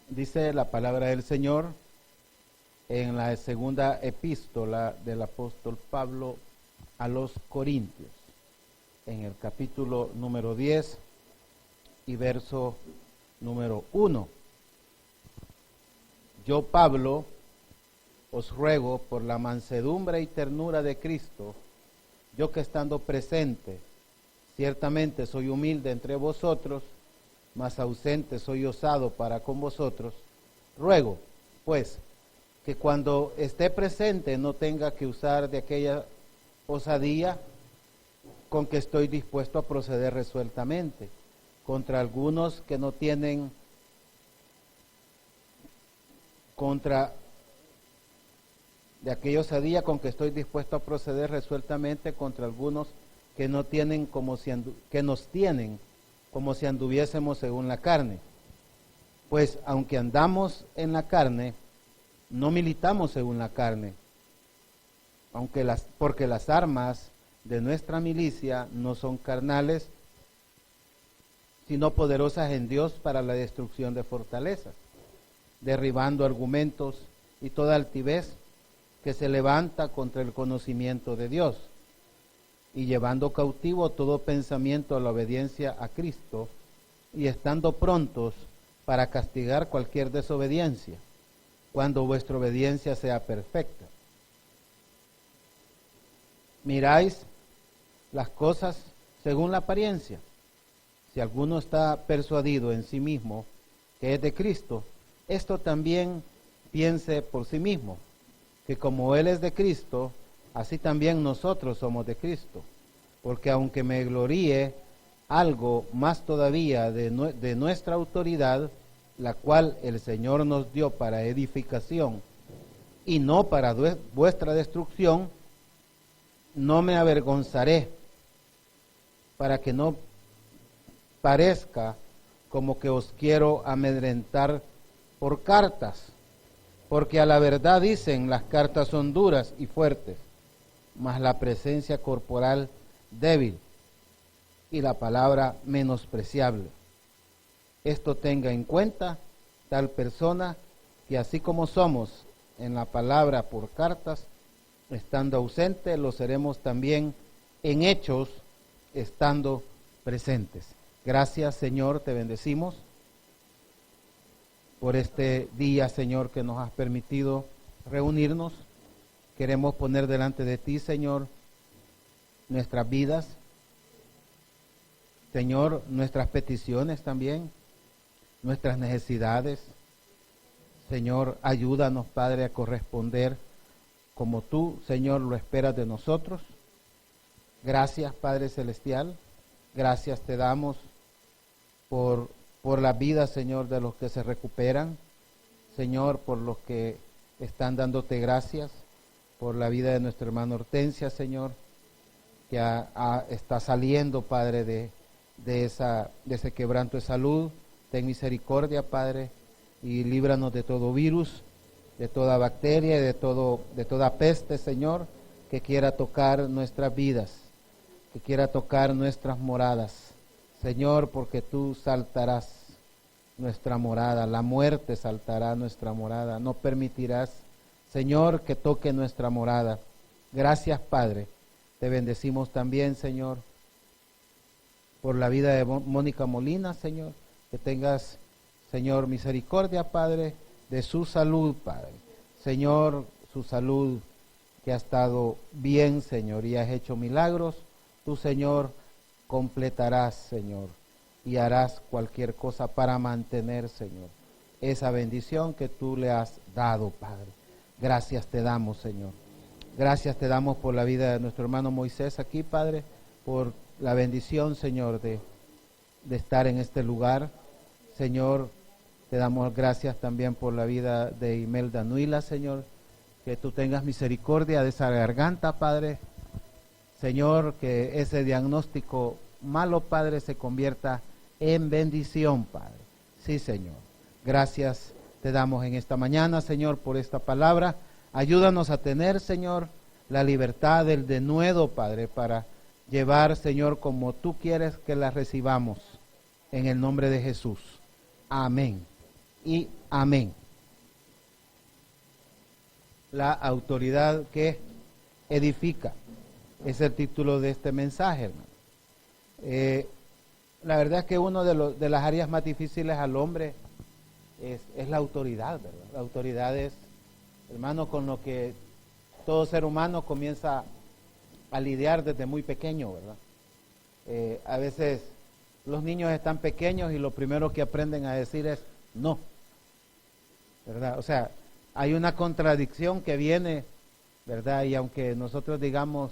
Dice la palabra del Señor en la segunda epístola del apóstol Pablo a los Corintios, en el capítulo número 10 y verso número 1. Yo, Pablo, os ruego por la mansedumbre y ternura de Cristo, yo que estando presente, ciertamente soy humilde entre vosotros, mas ausente soy osado para con vosotros, ruego, pues, que cuando esté presente no tenga que usar de aquella osadía con que estoy dispuesto a proceder resueltamente contra algunos que no tienen, de aquella osadía con que estoy dispuesto a proceder resueltamente contra algunos que no tienen que nos tienen como si anduviésemos según la carne. Pues aunque andamos en la carne, no militamos según la carne, porque las armas de nuestra milicia no son carnales, sino poderosas en Dios para la destrucción de fortalezas, derribando argumentos y toda altivez que se levanta contra el conocimiento de Dios, y llevando cautivo todo pensamiento a la obediencia a Cristo, y estando prontos para castigar cualquier desobediencia, cuando vuestra obediencia sea perfecta. Miráis las cosas según la apariencia. Si alguno está persuadido en sí mismo que es de Cristo, esto también piense por sí mismo, que como Él es de Cristo, así también nosotros somos de Cristo. Porque aunque me gloríe algo más todavía de nuestra autoridad, la cual el Señor nos dio para edificación y no para vuestra destrucción, no me avergonzaré, para que no parezca como que os quiero amedrentar por cartas, porque a la verdad dicen, las cartas son duras y fuertes, mas la presencia corporal débil y la palabra menospreciable. Esto tenga en cuenta tal persona, que así como somos en la palabra por cartas, estando ausente, lo seremos también en hechos, estando presentes. Gracias, Señor, te bendecimos por este día, Señor, que nos has permitido reunirnos. Queremos poner delante de ti, Señor, nuestras vidas, Señor, nuestras peticiones también, nuestras necesidades. Señor, ayúdanos, Padre, a corresponder como tú, Señor, lo esperas de nosotros. Gracias, Padre Celestial. Gracias te damos por la vida, Señor, de los que se recuperan. Señor, por los que están dándote gracias, por la vida de nuestra hermana Hortensia, Señor, que está saliendo, Padre, de ese quebranto de salud. Ten misericordia, Padre, y líbranos de todo virus, de toda bacteria y de toda peste, Señor, que quiera tocar nuestras vidas, que quiera tocar nuestras moradas. Señor, porque tú saltarás nuestra morada, la muerte saltará nuestra morada, no permitirás, Señor, que toque nuestra morada. Gracias, Padre. Te bendecimos también, Señor, por la vida de Mónica Molina, Señor, que tengas, Señor, misericordia, Padre, de su salud, Padre. Señor, su salud que ha estado bien, Señor, y has hecho milagros. Tú, Señor, completarás, Señor, y harás cualquier cosa para mantener, Señor, esa bendición que tú le has dado, Padre. Gracias te damos, Señor. Gracias te damos por la vida de nuestro hermano Moisés aquí, Padre, por la bendición, Señor, de estar en este lugar. Señor, te damos gracias también por la vida de Imelda Nuila, Señor, que tú tengas misericordia de esa garganta, Padre. Señor, que ese diagnóstico malo, Padre, se convierta en bendición, Padre. Sí, Señor. Gracias te damos en esta mañana, Señor, por esta palabra. Ayúdanos a tener, Señor, la libertad del denuedo, Padre, para llevar, Señor, como tú quieres que la recibamos. En el nombre de Jesús. Amén. y amén. La autoridad que edifica es el título de este mensaje, hermano. La verdad es que uno de las áreas más difíciles al hombre es la autoridad, ¿verdad? La autoridad es, hermano, con lo que todo ser humano comienza a lidiar desde muy pequeño, ¿verdad? A veces los niños están pequeños y lo primero que aprenden a decir es no, ¿verdad? O sea, hay una contradicción que viene, ¿verdad? Y aunque nosotros digamos,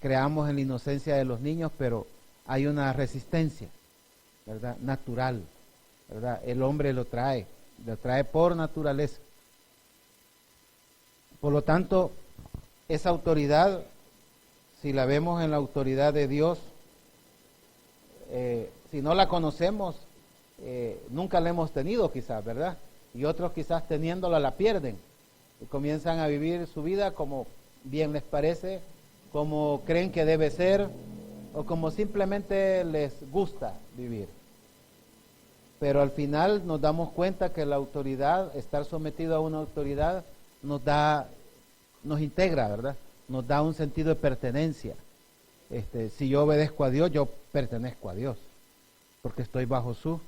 creamos en la inocencia de los niños, pero hay una resistencia, ¿verdad? Natural, ¿verdad? El hombre lo trae por naturaleza. Por lo tanto, esa autoridad, si la vemos en la autoridad de Dios, si no la conocemos, nunca la hemos tenido quizás, ¿verdad? Y otros quizás teniéndola la pierden y comienzan a vivir su vida como bien les parece, como creen que debe ser o como simplemente les gusta vivir. Pero al final nos damos cuenta que la autoridad, estar sometido a una autoridad, nos integra, ¿verdad? Nos da un sentido de pertenencia. Si yo obedezco a Dios, yo pertenezco a Dios, porque estoy bajo su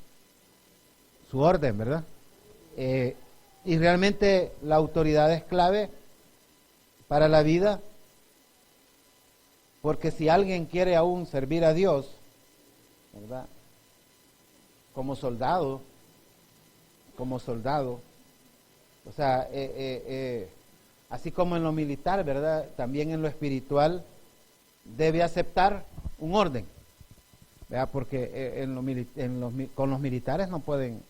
orden, ¿verdad? Y realmente la autoridad es clave para la vida, porque si alguien quiere aún servir a Dios, ¿verdad? Como soldado, o sea, así como en lo militar, ¿verdad? También en lo espiritual debe aceptar un orden, ¿verdad? Porque con los militares no pueden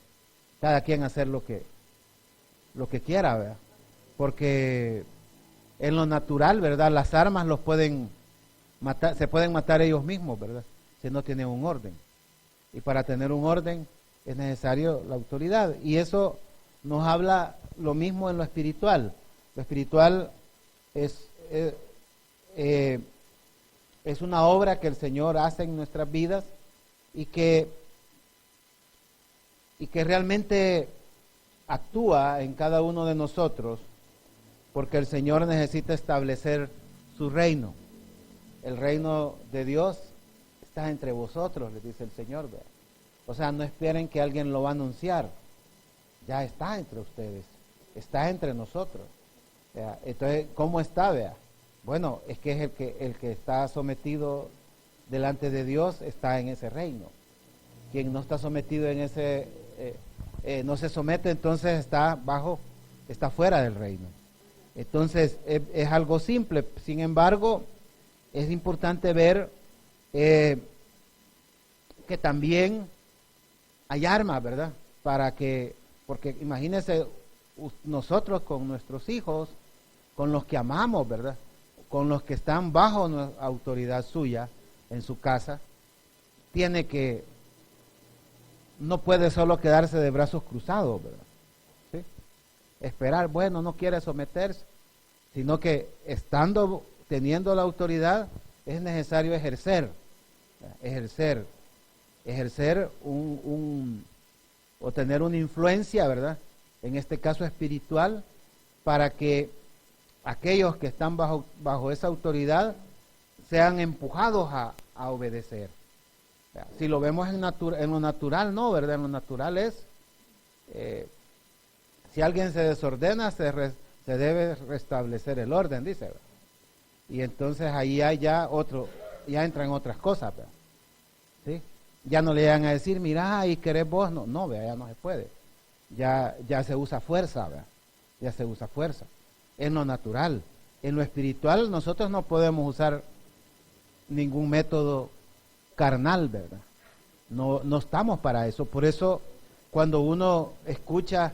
cada quien hacer lo que quiera, ¿verdad? Porque en lo natural, ¿verdad? Las armas los pueden matar, se pueden matar ellos mismos, ¿verdad? Si no tienen un orden. Y para tener un orden es necesario la autoridad. Y eso nos habla lo mismo en lo espiritual. Lo espiritual es una obra que el Señor hace en nuestras vidas y que realmente actúa en cada uno de nosotros, porque el Señor necesita establecer su reino. El reino de Dios está entre vosotros, les dice el Señor, ¿verdad? O sea, no esperen que alguien lo va a anunciar. Ya está entre ustedes, está entre nosotros, ¿verdad? Entonces, ¿cómo está, vea? Bueno, es que es el que está sometido delante de Dios está en ese reino. Quien no está sometido en ese, no se somete, entonces está fuera del reino. Entonces, es algo simple. Sin embargo, es importante ver que también hay armas, ¿verdad? Porque imagínense nosotros con nuestros hijos, con los que amamos, ¿verdad? Con los que están bajo autoridad suya en su casa, no puede solo quedarse de brazos cruzados, ¿verdad? ¿Sí? Esperar, bueno, no quiere someterse, sino que teniendo la autoridad, es necesario ejercer o tener una influencia, ¿verdad? En este caso espiritual, para que aquellos que están bajo esa autoridad sean empujados a obedecer. Si lo vemos en lo natural, no, ¿verdad? En lo natural es, si alguien se desordena, se debe restablecer el orden, dice, ¿verdad? Y entonces ahí hay ya entran otras cosas, ¿verdad? ¿Sí? Ya no le llegan a decir, mira, y querés vos, no, vea, ya no se puede. Ya se usa fuerza, ¿verdad? Ya se usa fuerza. En lo natural. En lo espiritual nosotros no podemos usar ningún método carnal, ¿verdad? No estamos para eso. Por eso cuando uno escucha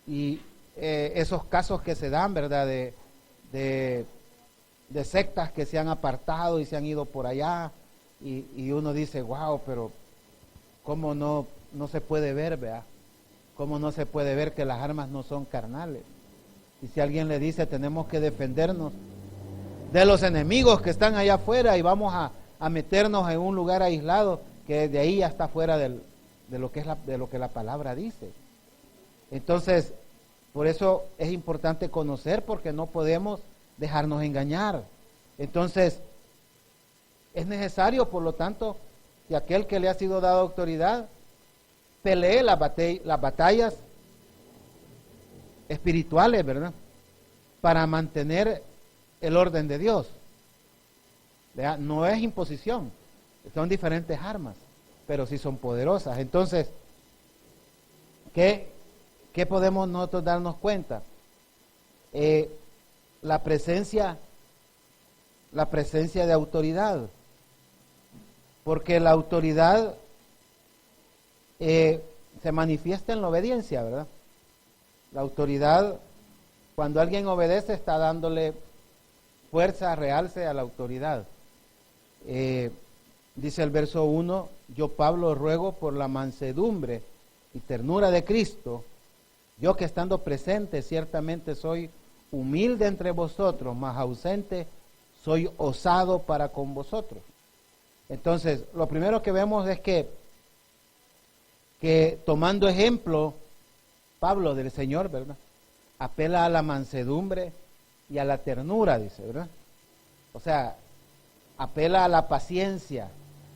y esos casos que se dan, ¿verdad? De sectas que se han apartado y se han ido por allá y uno dice, wow, pero ¿cómo no se puede ver, ¿verdad? ¿Cómo no se puede ver que las armas no son carnales? Y si alguien le dice, tenemos que defendernos de los enemigos que están allá afuera y vamos a meternos en un lugar aislado, que de ahí ya está fuera de lo que la palabra dice. Entonces, por eso es importante conocer, porque no podemos dejarnos engañar. Entonces, es necesario, por lo tanto, que aquel que le ha sido dado autoridad pelee las batallas espirituales, ¿verdad? Para mantener el orden de Dios. ¿Verdad? No es imposición, son diferentes armas, pero sí son poderosas. Entonces, ¿qué podemos nosotros darnos cuenta? La presencia de autoridad, porque la autoridad se manifiesta en la obediencia, ¿verdad? La autoridad, cuando alguien obedece, está dándole fuerza, realce a la autoridad. Dice el verso 1, yo Pablo ruego por la mansedumbre y ternura de Cristo, yo que estando presente ciertamente soy humilde entre vosotros, mas ausente soy osado para con vosotros. Entonces, lo primero que vemos es que tomando ejemplo, Pablo del Señor, ¿verdad? Apela a la mansedumbre y a la ternura, dice, ¿verdad? O sea, apela a la paciencia,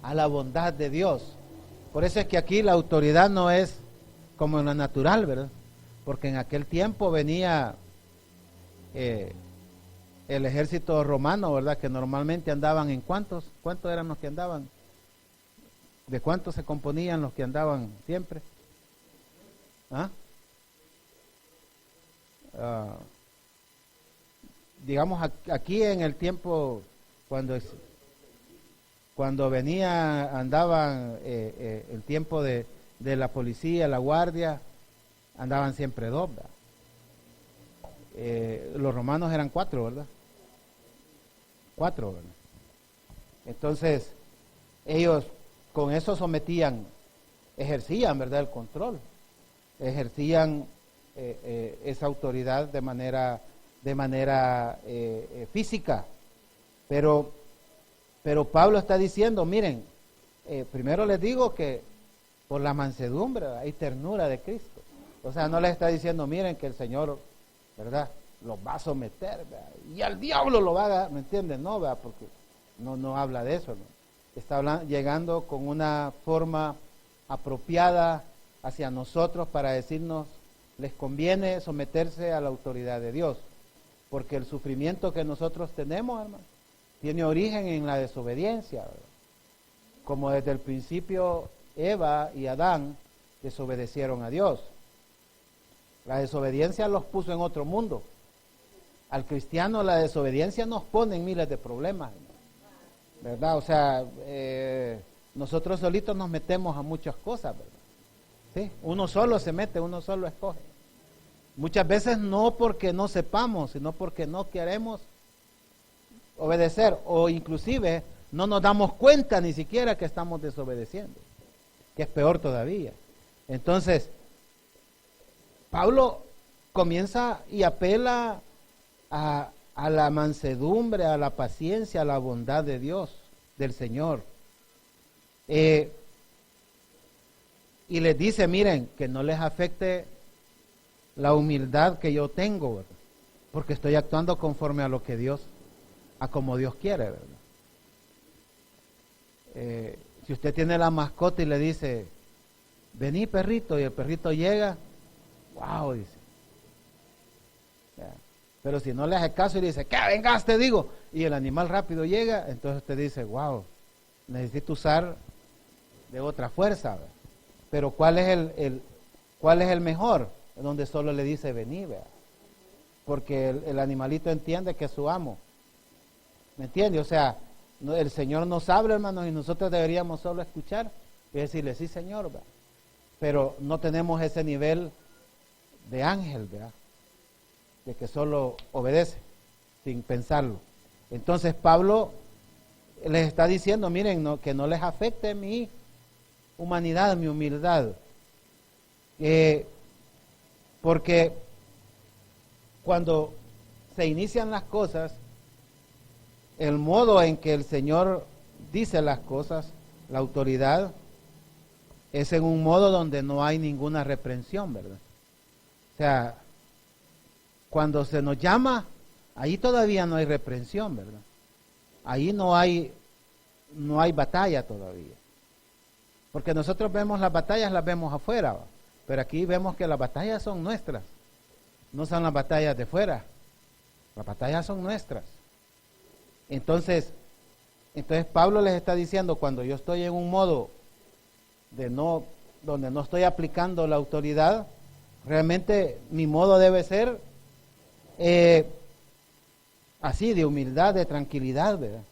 a la bondad de Dios. Por eso es que aquí la autoridad no es como en lo natural, ¿verdad? Porque en aquel tiempo venía el ejército romano, ¿verdad? Que normalmente andaban en ¿cuántos eran los que andaban? ¿De cuántos se componían los que andaban siempre? Digamos aquí en el tiempo cuando andaban el tiempo de la policía, la guardia, andaban siempre dos, ¿verdad? Los romanos eran 4, ¿verdad? 4, ¿verdad? Entonces, ellos con eso ejercían, ¿verdad? El control, ejercían esa autoridad de manera física, pero Pablo está diciendo, miren, primero les digo que por la mansedumbre y ternura de Cristo, o sea, no les está diciendo, miren que el Señor, ¿verdad?, los va a someter, ¿verdad?, y al diablo lo va a, ¿me entienden? No, ¿verdad? Porque no habla de eso, ¿no? Está llegando con una forma apropiada hacia nosotros para decirnos, les conviene someterse a la autoridad de Dios, porque el sufrimiento que nosotros tenemos, hermano, tiene origen en la desobediencia, ¿verdad? Como desde el principio Eva y Adán desobedecieron a Dios. La desobediencia los puso en otro mundo. Al cristiano la desobediencia nos pone en miles de problemas, ¿verdad? O sea, nosotros solitos nos metemos a muchas cosas, ¿verdad? ¿Sí? Uno solo se mete, uno solo escoge. Muchas veces no porque no sepamos, sino porque no queremos obedecer, o inclusive no nos damos cuenta ni siquiera que estamos desobedeciendo, que es peor todavía. Entonces, Pablo comienza y apela a la mansedumbre, a la paciencia, a la bondad de Dios, del Señor. Y les dice, miren, que no les afecte la humildad que yo tengo, ¿verdad? Porque estoy actuando conforme a lo que Dios, a como Dios quiere, ¿verdad? Si usted tiene la mascota y le dice, vení perrito, y el perrito llega, wow, dice. Pero si no le hace caso y le dice, que vengas, te digo, y el animal rápido llega, entonces usted dice, wow, necesito usar de otra fuerza, ¿verdad? Pero ¿cuál es el mejor? Donde solo le dice, vení, ¿verdad? Porque el animalito entiende que es su amo. ¿Me entiende? O sea, el Señor nos habla, hermanos, y nosotros deberíamos solo escuchar y decirle, sí, Señor, ¿verdad? Pero no tenemos ese nivel de ángel, ¿verdad?, de que solo obedece sin pensarlo. Entonces Pablo les está diciendo, miren, que no les afecte mi humanidad, mi humildad, porque cuando se inician las cosas, el modo en que el Señor dice las cosas, la autoridad, es en un modo donde no hay ninguna reprensión, ¿verdad? O sea, cuando se nos llama, ahí todavía no hay reprensión, ¿verdad? Ahí no hay batalla todavía. Porque nosotros vemos las batallas, las vemos afuera, ¿va? Pero aquí vemos que las batallas son nuestras. No son las batallas de fuera. Las batallas son nuestras. Entonces Pablo les está diciendo, cuando yo estoy en un modo donde no estoy aplicando la autoridad, realmente mi modo debe ser así, de humildad, de tranquilidad, ¿verdad?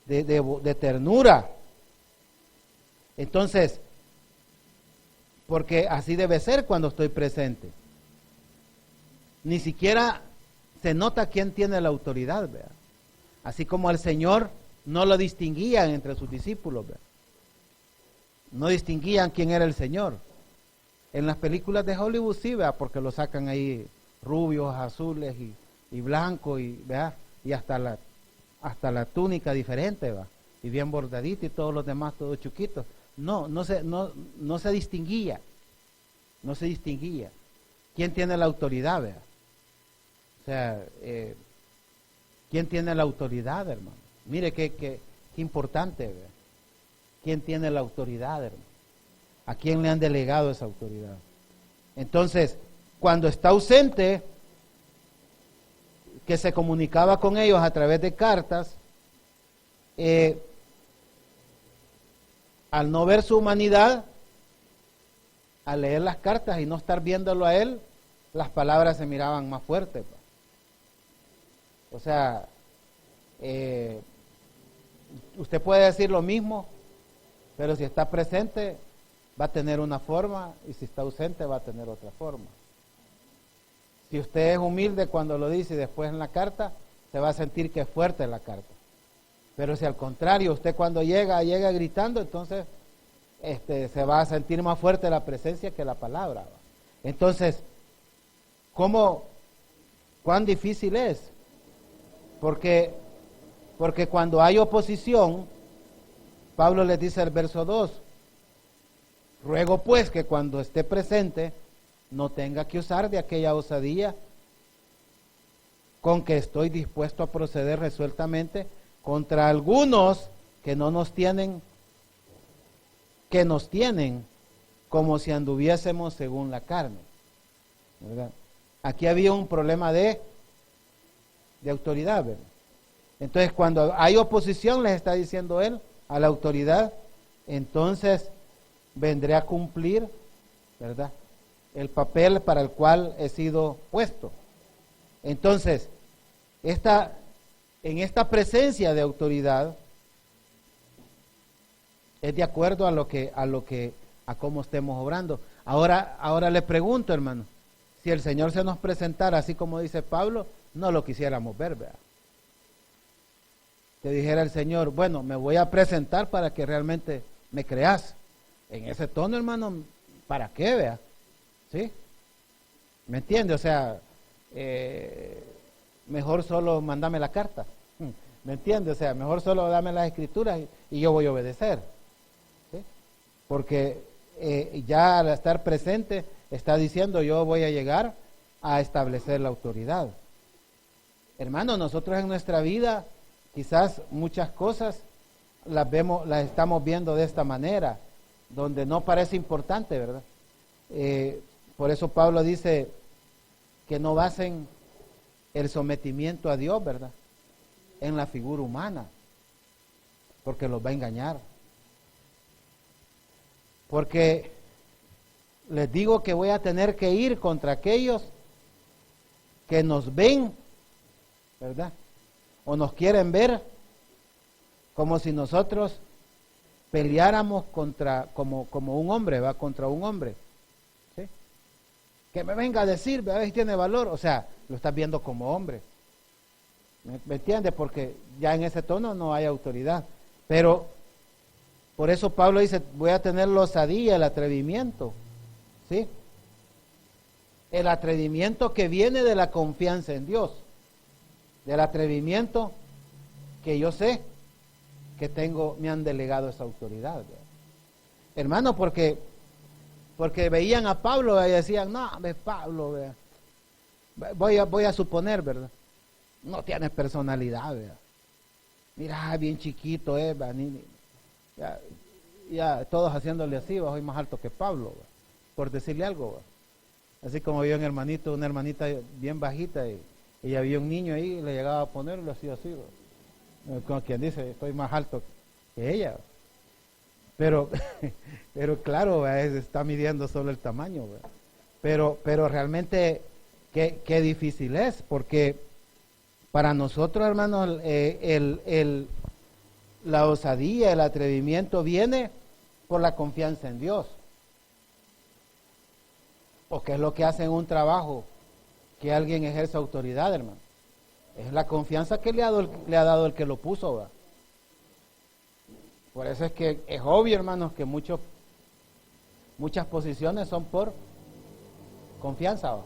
De ternura. Entonces, porque así debe ser cuando estoy presente. Ni siquiera se nota quién tiene la autoridad, ¿verdad? Así como el Señor no lo distinguían entre sus discípulos, ¿verdad? No distinguían quién era el Señor. En las películas de Hollywood sí, ¿verdad? Porque lo sacan ahí rubios, azules y blancos, ¿verdad? Y hasta la túnica diferente, ¿va? Y bien bordadita y todos los demás todos chiquitos. No se distinguía. No se distinguía. ¿Quién tiene la autoridad, ¿verdad? O sea, ¿quién tiene la autoridad, hermano? Mire qué importante, ¿verdad? ¿Quién tiene la autoridad, hermano? ¿A quién le han delegado esa autoridad? Entonces, cuando está ausente, que se comunicaba con ellos a través de cartas, al no ver su humanidad, al leer las cartas y no estar viéndolo a él, las palabras se miraban más fuertes. O sea, usted puede decir lo mismo, pero si está presente va a tener una forma y si está ausente va a tener otra forma. Si usted es humilde cuando lo dice y después en la carta, se va a sentir que es fuerte la carta. Pero si al contrario, usted cuando llega gritando, entonces se va a sentir más fuerte la presencia que la palabra. Entonces, ¿cuán difícil es? Porque cuando hay oposición, Pablo les dice el verso 2, ruego pues que cuando esté presente, no tenga que usar de aquella osadía con que estoy dispuesto a proceder resueltamente contra algunos que nos tienen como si anduviésemos según la carne, ¿verdad? Aquí había un problema de autoridad, ¿verdad? Entonces, cuando hay oposición, les está diciendo él a la autoridad, entonces vendré a cumplir, ¿verdad?, el papel para el cual he sido puesto. Entonces, en esta presencia de autoridad es de acuerdo a cómo estemos obrando. Ahora le pregunto, hermano, si el Señor se nos presentara así como dice Pablo, no lo quisiéramos ver, ¿verdad? Que dijera el Señor, bueno, me voy a presentar para que realmente me creas. En ese tono, hermano, ¿para qué, vea? ¿Sí? ¿Me entiende? O sea, mejor solo mandame la carta. ¿Me entiende? O sea, mejor solo dame las escrituras y yo voy a obedecer. ¿Sí? Porque ya al estar presente está diciendo yo voy a llegar a establecer la autoridad. Hermano, nosotros en nuestra vida quizás muchas cosas las estamos viendo de esta manera, donde no parece importante, ¿verdad? Por eso Pablo dice que no basen el sometimiento a Dios, ¿verdad?, en la figura humana, porque los va a engañar. Porque les digo que voy a tener que ir contra aquellos que nos ven, ¿verdad?, o nos quieren ver como si nosotros peleáramos como un hombre, va, contra un hombre. ¿Sí? Que me venga a decir, a ver si tiene valor, o sea, lo estás viendo como hombre. ¿Me entiendes? Porque ya en ese tono no hay autoridad. Pero por eso Pablo dice, voy a tener la osadía, el atrevimiento. ¿Sí? El atrevimiento que viene de la confianza en Dios. Del atrevimiento que yo sé que me han delegado esa autoridad, ¿verdad? Hermano, porque Porque veían a Pablo y decían, no, es Pablo, vea. Voy a suponer, ¿verdad? No tiene personalidad, ¿verdad? Mira, bien chiquito, ya todos haciéndole así, soy más alto que Pablo, ¿verdad? Por decirle algo, ¿verdad? Así como había un hermanito, una hermanita bien bajita y había un niño ahí y le llegaba a ponerlo así, ¿verdad? Como quien dice, estoy más alto que ella, ¿verdad? Pero claro, ¿verdad? Está midiendo solo el tamaño, ¿verdad? Pero realmente qué difícil es, porque para nosotros, hermanos, la osadía, el atrevimiento viene por la confianza en Dios. ¿O qué es lo que hace en un trabajo que alguien ejerce autoridad, hermano? Es la confianza que le ha dado el que lo puso, ¿verdad? Por eso es que es obvio, hermanos, que muchas posiciones son por confianza, ¿verdad?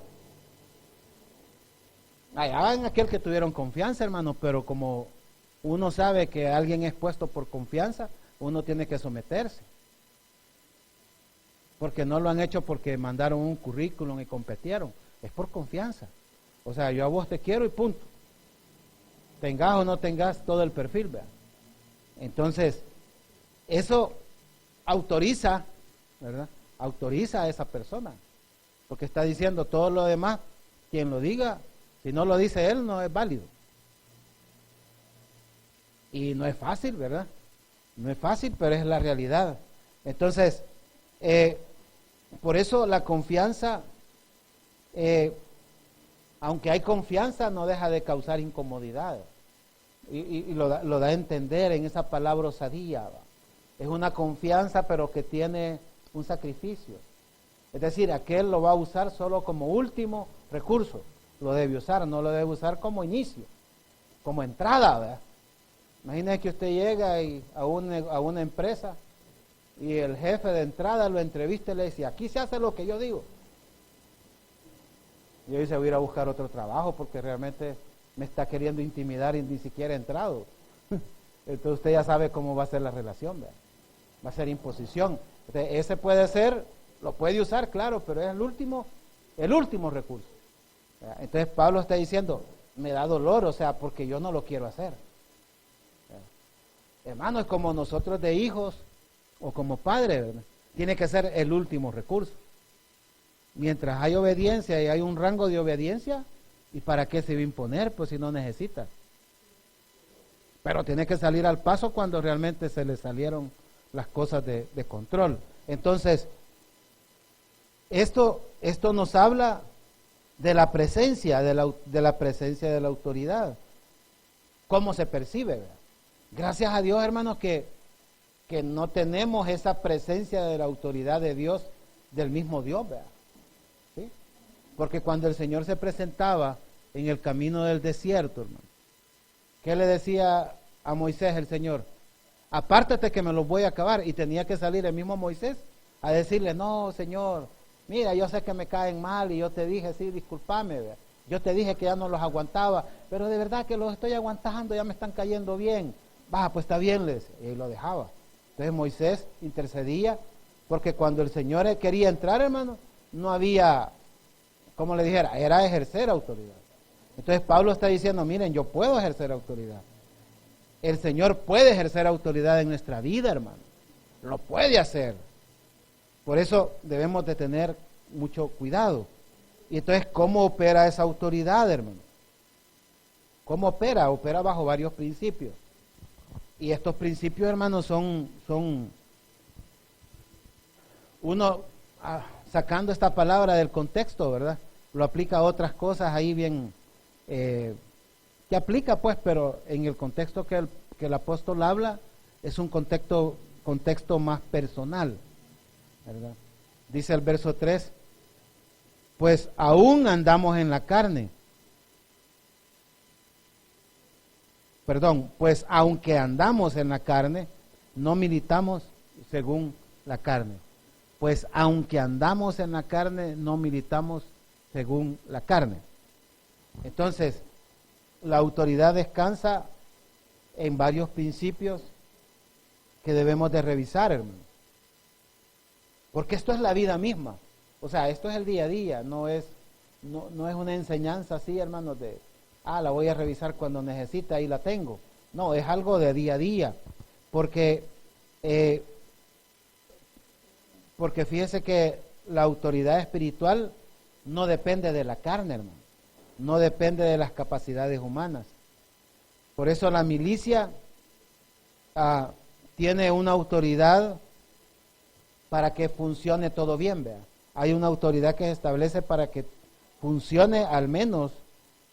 Allá en aquel que tuvieron confianza, hermano, pero como uno sabe que alguien es puesto por confianza, uno tiene que someterse. Porque no lo han hecho porque mandaron un currículum y competieron, es por confianza. O sea, yo a vos te quiero y punto. Tengas o no tengas todo el perfil, ¿verdad? Entonces, eso autoriza, ¿verdad? Autoriza a esa persona. Porque está diciendo todo lo demás, quien lo diga, si no lo dice él, no es válido. Y no es fácil, ¿verdad? No es fácil, pero es la realidad. Entonces, por eso la confianza, aunque hay confianza, no deja de causar incomodidad. Y lo da a entender en esa palabra osadía, ¿va? Es una confianza, pero que tiene un sacrificio. Es decir, aquel lo va a usar solo como último recurso. Lo debe usar, no lo debe usar como inicio, como entrada, ¿verdad? Imagínese que usted llega a una empresa y el jefe de entrada lo entrevista y le dice, aquí se hace lo que yo digo. Y yo dice, voy a ir a buscar otro trabajo porque realmente me está queriendo intimidar y ni siquiera he entrado. Entonces usted ya sabe cómo va a ser la relación, ¿verdad? Va a ser imposición. Entonces, ese puede ser, lo puede usar, claro, pero es el último recurso, ¿verdad? Entonces Pablo está diciendo, me da dolor, o sea, porque yo no lo quiero hacer. Hermano, es como nosotros de hijos o como padres, ¿verdad? Tiene que ser el último recurso. Mientras hay obediencia y hay un rango de obediencia, ¿y para qué se va a imponer? Pues si no necesita. Pero tiene que salir al paso cuando realmente se le salieron las cosas de control. Entonces, esto nos habla de la presencia, de la presencia de la autoridad. ¿Cómo se percibe? ¿Verdad? Gracias a Dios, hermanos, que no tenemos esa presencia de la autoridad de Dios, del mismo Dios, ¿verdad? ¿Sí? Porque cuando el Señor se presentaba en el camino del desierto, hermano, ¿qué le decía a Moisés el Señor? Apártate que me los voy a acabar. Y tenía que salir el mismo Moisés a decirle, no, Señor, mira, yo sé que me caen mal y yo te dije, sí, discúlpame, ¿verdad? Yo te dije que ya no los aguantaba, pero de verdad que los estoy aguantando, ya me están cayendo bien. Baja, pues está bien, les. Y lo dejaba. Entonces Moisés intercedía, porque cuando el Señor quería entrar, hermano, no había, como le dijera, era ejercer autoridad. Entonces Pablo está diciendo, miren, yo puedo ejercer autoridad. El Señor puede ejercer autoridad en nuestra vida, hermano. Lo puede hacer. Por eso debemos de tener mucho cuidado. Y entonces, ¿cómo opera esa autoridad, hermano? ¿Cómo opera? Opera bajo varios principios. Y estos principios, hermanos, son uno, sacando esta palabra del contexto, ¿verdad? Lo aplica a otras cosas ahí bien, que aplica pues, pero en el contexto que el apóstol habla, es un contexto más personal, ¿verdad? Dice el verso 3, pues aún andamos en la carne. Pues aunque andamos en la carne, no militamos según la carne. Pues aunque andamos en la carne, no militamos según la carne. Entonces, la autoridad descansa en varios principios que debemos de revisar, hermano. Porque esto es la vida misma. O sea, esto es el día a día, no es una enseñanza así, hermanos, la voy a revisar cuando necesita y la tengo. No, es algo de día a día. Porque fíjese que la autoridad espiritual no depende de la carne, hermano. No depende de las capacidades humanas. Por eso la milicia tiene una autoridad para que funcione todo bien, vea. Hay una autoridad que se establece para que funcione al menos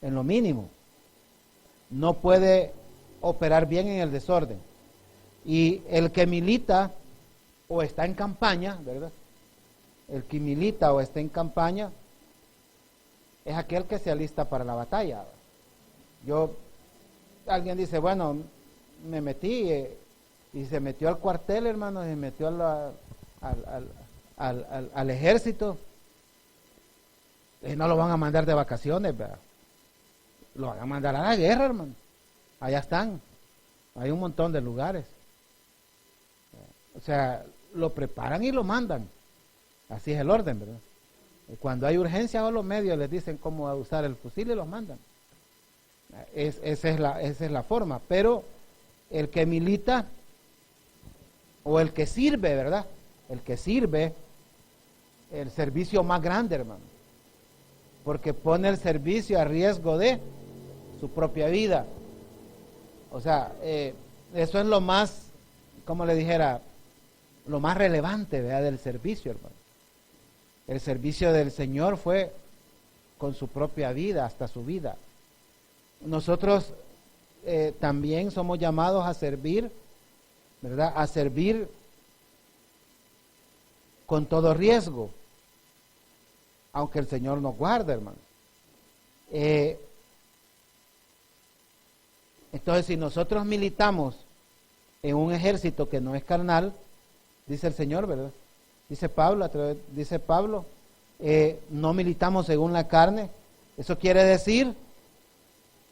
en lo mínimo. No puede operar bien en el desorden. Y el que milita o está en campaña, ¿verdad? El que milita o está en campaña es aquel que se alista para la batalla. Alguien dice, bueno, me metí y se metió al cuartel, hermano, se metió al ejército. No lo van a mandar de vacaciones, ¿verdad? Lo van a mandar a la guerra, hermano. Allá están. Hay un montón de lugares. O sea, lo preparan y lo mandan. Así es el orden, ¿verdad? Cuando hay urgencia, o los medios les dicen cómo usar el fusil y los mandan. Esa es la forma. Pero el que milita o el que sirve, ¿verdad? El que sirve, el servicio más grande, hermano. Porque pone el servicio a riesgo de su propia vida. O sea, eso es lo más, como le dijera, lo más relevante, ¿verdad? Del servicio, hermano. El servicio del Señor fue con su propia vida, hasta su vida. Nosotros también somos llamados a servir, ¿verdad? A servir con todo riesgo, aunque el Señor nos guarde, hermano. Entonces, si nosotros militamos en un ejército que no es carnal, dice el Señor, ¿verdad? Dice Pablo, no militamos según la carne. Eso quiere decir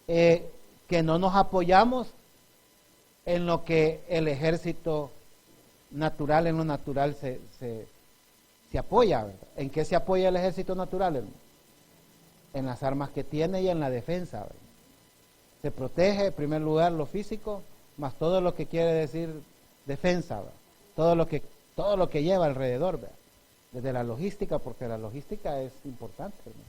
que no nos apoyamos en lo que el ejército natural, en lo natural se apoya, ¿verdad? ¿En qué se apoya el ejército natural, hermano? En las armas que tiene y en la defensa, ¿verdad? Se protege en primer lugar lo físico, más todo lo que quiere decir defensa, ¿verdad? Todo lo que lleva alrededor, ¿verdad? Desde la logística, porque la logística es importante, hermano,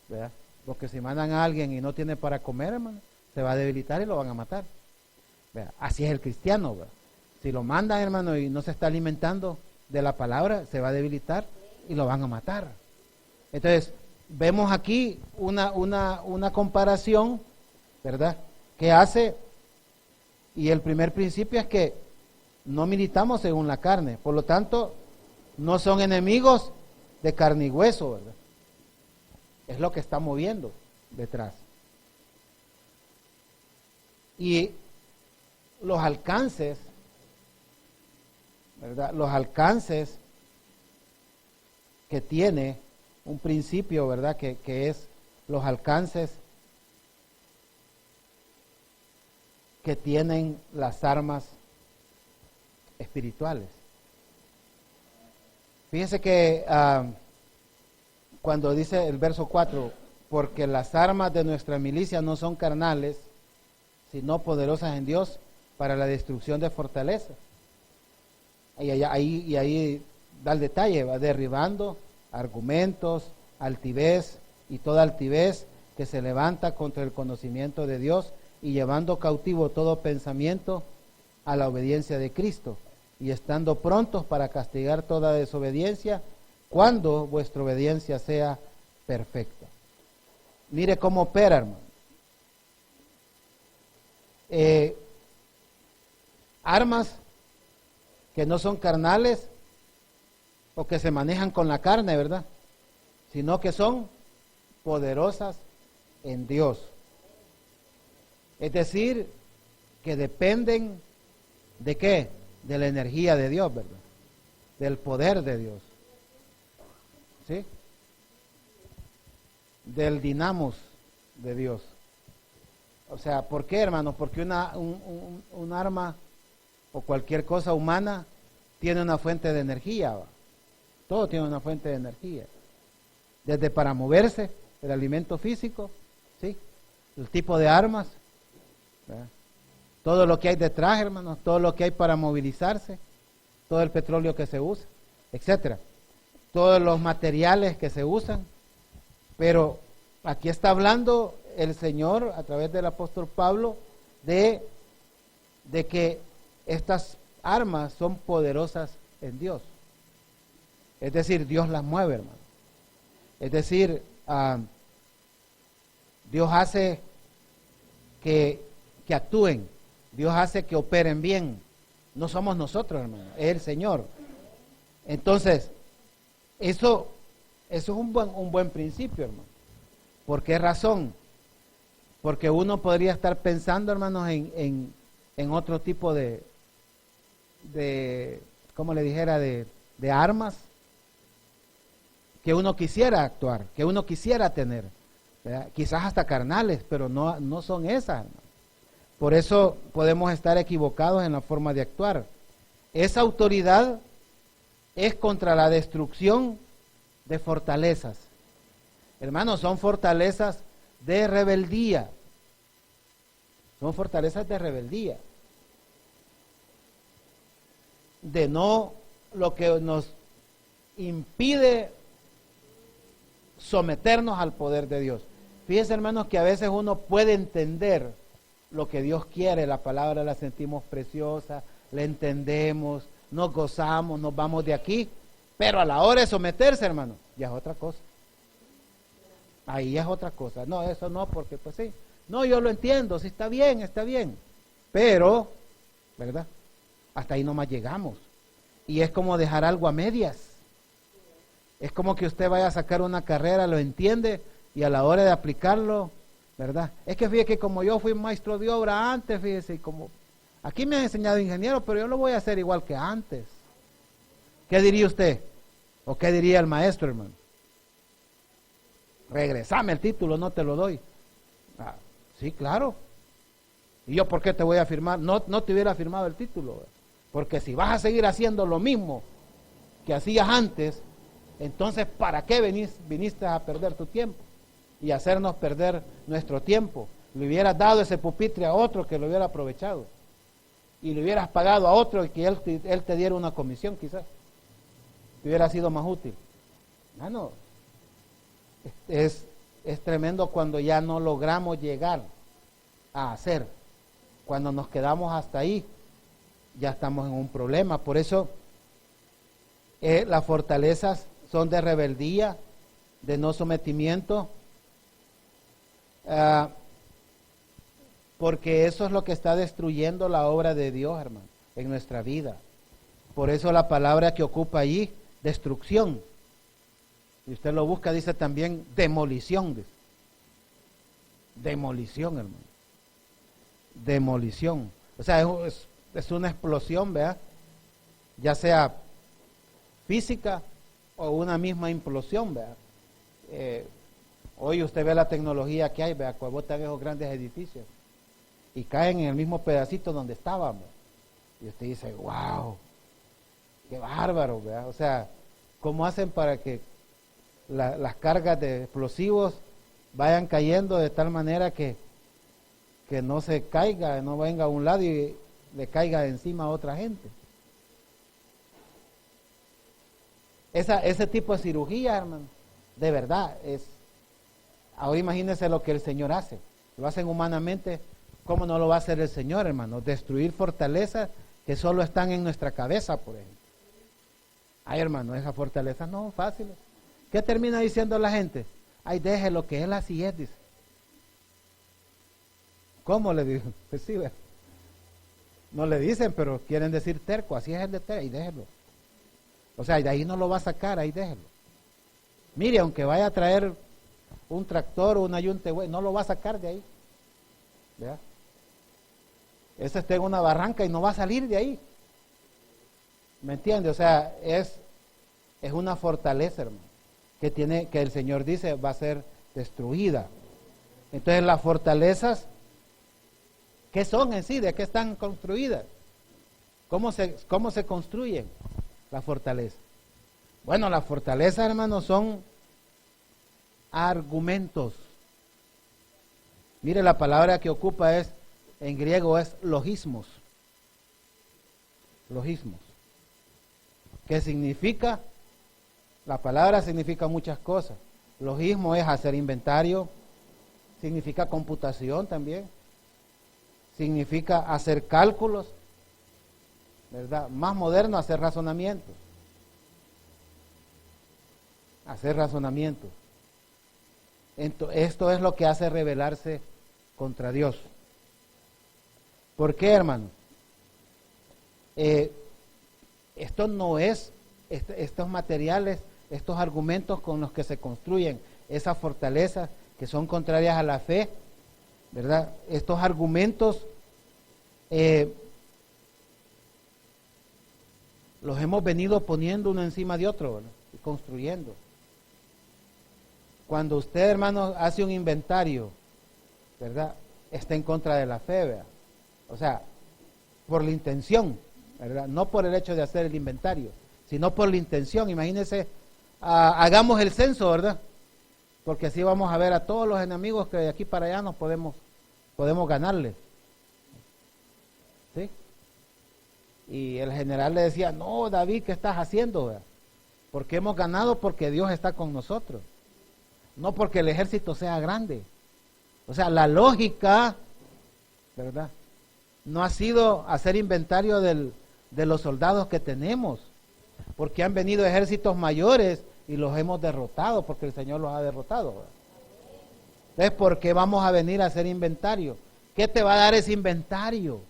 ¿verdad? Porque si mandan a alguien y no tiene para comer, hermano, se va a debilitar y lo van a matar, ¿verdad? Así es el cristiano, ¿verdad? Si lo mandan, hermano, y no se está alimentando de la palabra, se va a debilitar y lo van a matar. Entonces, vemos aquí una comparación, ¿verdad? Que hace, y el primer principio es que no militamos según la carne, por lo tanto, no son enemigos de carne y hueso, ¿verdad? Es lo que está moviendo detrás. Y los alcances, ¿verdad? Los alcances que tiene un principio, ¿verdad? Que es los alcances que tienen las armas espirituales. Fíjense que cuando dice el verso 4, porque las armas de nuestra milicia no son carnales, sino poderosas en Dios para la destrucción de fortalezas. Y ahí da el detalle, va derribando argumentos, altivez y toda altivez que se levanta contra el conocimiento de Dios y llevando cautivo todo pensamiento a la obediencia de Cristo y estando prontos para castigar toda desobediencia cuando vuestra obediencia sea perfecta. Mire cómo opera, hermano. Armas que no son carnales o que se manejan con la carne, ¿verdad? Sino que son poderosas en Dios. Es decir, que dependen ¿de qué? De la energía de Dios, ¿verdad? Del poder de Dios. ¿Sí? Del dinamos de Dios. O sea, ¿por qué, hermano? Porque un arma o cualquier cosa humana tiene una fuente de energía, ¿va? Todo tiene una fuente de energía. Desde para moverse, el alimento físico, ¿sí? El tipo de armas, ¿verdad? Todo lo que hay detrás, hermanos, todo lo que hay para movilizarse, todo el petróleo que se usa, etcétera. Todos los materiales que se usan. Pero aquí está hablando el Señor a través del apóstol Pablo de que estas armas son poderosas en Dios. Es decir, Dios las mueve, hermano. Es decir, Dios hace que actúen, Dios hace que operen bien. No somos nosotros, hermano, es el Señor. Entonces, eso es un buen principio, hermano. ¿Por qué razón? Porque uno podría estar pensando, hermanos, en otro tipo de ¿cómo le dijera? De armas que uno quisiera actuar, que uno quisiera tener, ¿verdad? Quizás hasta carnales, pero no son esas, hermano. Por eso podemos estar equivocados en la forma de actuar. Esa autoridad es contra la destrucción de fortalezas. Hermanos, son fortalezas de rebeldía. Son fortalezas de rebeldía. De no lo que nos impide someternos al poder de Dios. Fíjense, hermanos, que a veces uno puede entender lo que Dios quiere, la palabra la sentimos preciosa, la entendemos, nos gozamos, nos vamos de aquí, pero a la hora de someterse, hermano, ya es otra cosa. Ahí es otra cosa. No, eso no, porque pues sí. No, yo lo entiendo, sí está bien, pero, ¿verdad? Hasta ahí nomás llegamos. Y es como dejar algo a medias. Es como que usted vaya a sacar una carrera, lo entiende, y a la hora de aplicarlo, ¿verdad? Es que fíjese que como yo fui maestro de obra antes, fíjese, como aquí me han enseñado ingeniero, pero yo lo voy a hacer igual que antes. ¿Qué diría usted? ¿O qué diría el maestro, hermano? Regresame el título, no te lo doy. Sí, claro. ¿Y yo por qué te voy a firmar? No te hubiera firmado el título. Porque si vas a seguir haciendo lo mismo que hacías antes, entonces ¿para qué viniste a perder tu tiempo? Y hacernos perder nuestro tiempo. Le hubieras dado ese pupitre a otro que lo hubiera aprovechado. Y le hubieras pagado a otro y que él te diera una comisión quizás. Que hubiera sido más útil. No. Es tremendo cuando ya no logramos llegar a hacer. Cuando nos quedamos hasta ahí, ya estamos en un problema. Por eso las fortalezas son de rebeldía, de no sometimiento, porque eso es lo que está destruyendo la obra de Dios, hermano, en nuestra vida. Por eso la palabra que ocupa allí, destrucción. Y usted lo busca, dice también demolición. Dice. Demolición, hermano. Demolición. O sea, es una explosión, ¿verdad? Ya sea física o una misma implosión, ¿verdad? Hoy usted ve la tecnología que hay, ¿verdad? Cuando botan esos grandes edificios y caen en el mismo pedacito donde estábamos. Y usted dice, wow, qué bárbaro, ¿verdad? O sea, ¿cómo hacen para que las cargas de explosivos vayan cayendo de tal manera que no se caiga, no venga a un lado y le caiga encima a otra gente? Ese tipo de cirugía, hermano, de verdad, ahora imagínense lo que el Señor hace. Lo hacen humanamente, ¿cómo no lo va a hacer el Señor, hermano? Destruir fortalezas que solo están en nuestra cabeza, por ejemplo. Ay, hermano, esas fortalezas no son fáciles. ¿Qué termina diciendo la gente? Ay, déjelo, que él así es, dice. ¿Cómo le digo? Pues sí, ¿verdad? No le dicen, pero quieren decir terco, así es el de terco, y déjelo. O sea, de ahí no lo va a sacar, ahí déjelo. Mire, aunque vaya a traer un tractor o una yunta, no lo va a sacar de ahí. ¿Verdad? Ese está en una barranca y no va a salir de ahí. ¿Me entiende? O sea, es una fortaleza, hermano, que el Señor dice va a ser destruida. Entonces las fortalezas, ¿qué son en sí? ¿De qué están construidas? ¿Cómo se construyen las fortalezas? Bueno, la fortaleza, hermanos, son argumentos. Mire, la palabra que ocupa es, en griego es logismos. Logismos. ¿Qué significa? La palabra significa muchas cosas. Logismo es hacer inventario, significa computación también, significa hacer cálculos, ¿verdad? Más moderno, hacer razonamientos. Hacer razonamientos. Esto es lo que hace rebelarse contra Dios. ¿Por qué, hermano? Esto no es, estos materiales, estos argumentos con los que se construyen esas fortalezas que son contrarias a la fe, ¿verdad? Estos argumentos los hemos venido poniendo uno encima de otro, ¿verdad? Y construyendo. Cuando usted, hermano, hace un inventario, ¿verdad? Está en contra de la fe, ¿verdad? O sea, por la intención, ¿verdad? No por el hecho de hacer el inventario, sino por la intención. Imagínense, hagamos el censo, ¿verdad? Porque así vamos a ver a todos los enemigos que de aquí para allá nos podemos ganarle. ¿Sí? Y el general le decía, no, David, ¿qué estás haciendo, ¿verdad? Porque hemos ganado porque Dios está con nosotros. No porque el ejército sea grande. O sea, la lógica, ¿verdad? No ha sido hacer inventario de los soldados que tenemos, porque han venido ejércitos mayores y los hemos derrotado, porque el Señor los ha derrotado, ¿verdad? Entonces, ¿por qué vamos a venir a hacer inventario? ¿Qué te va a dar ese inventario?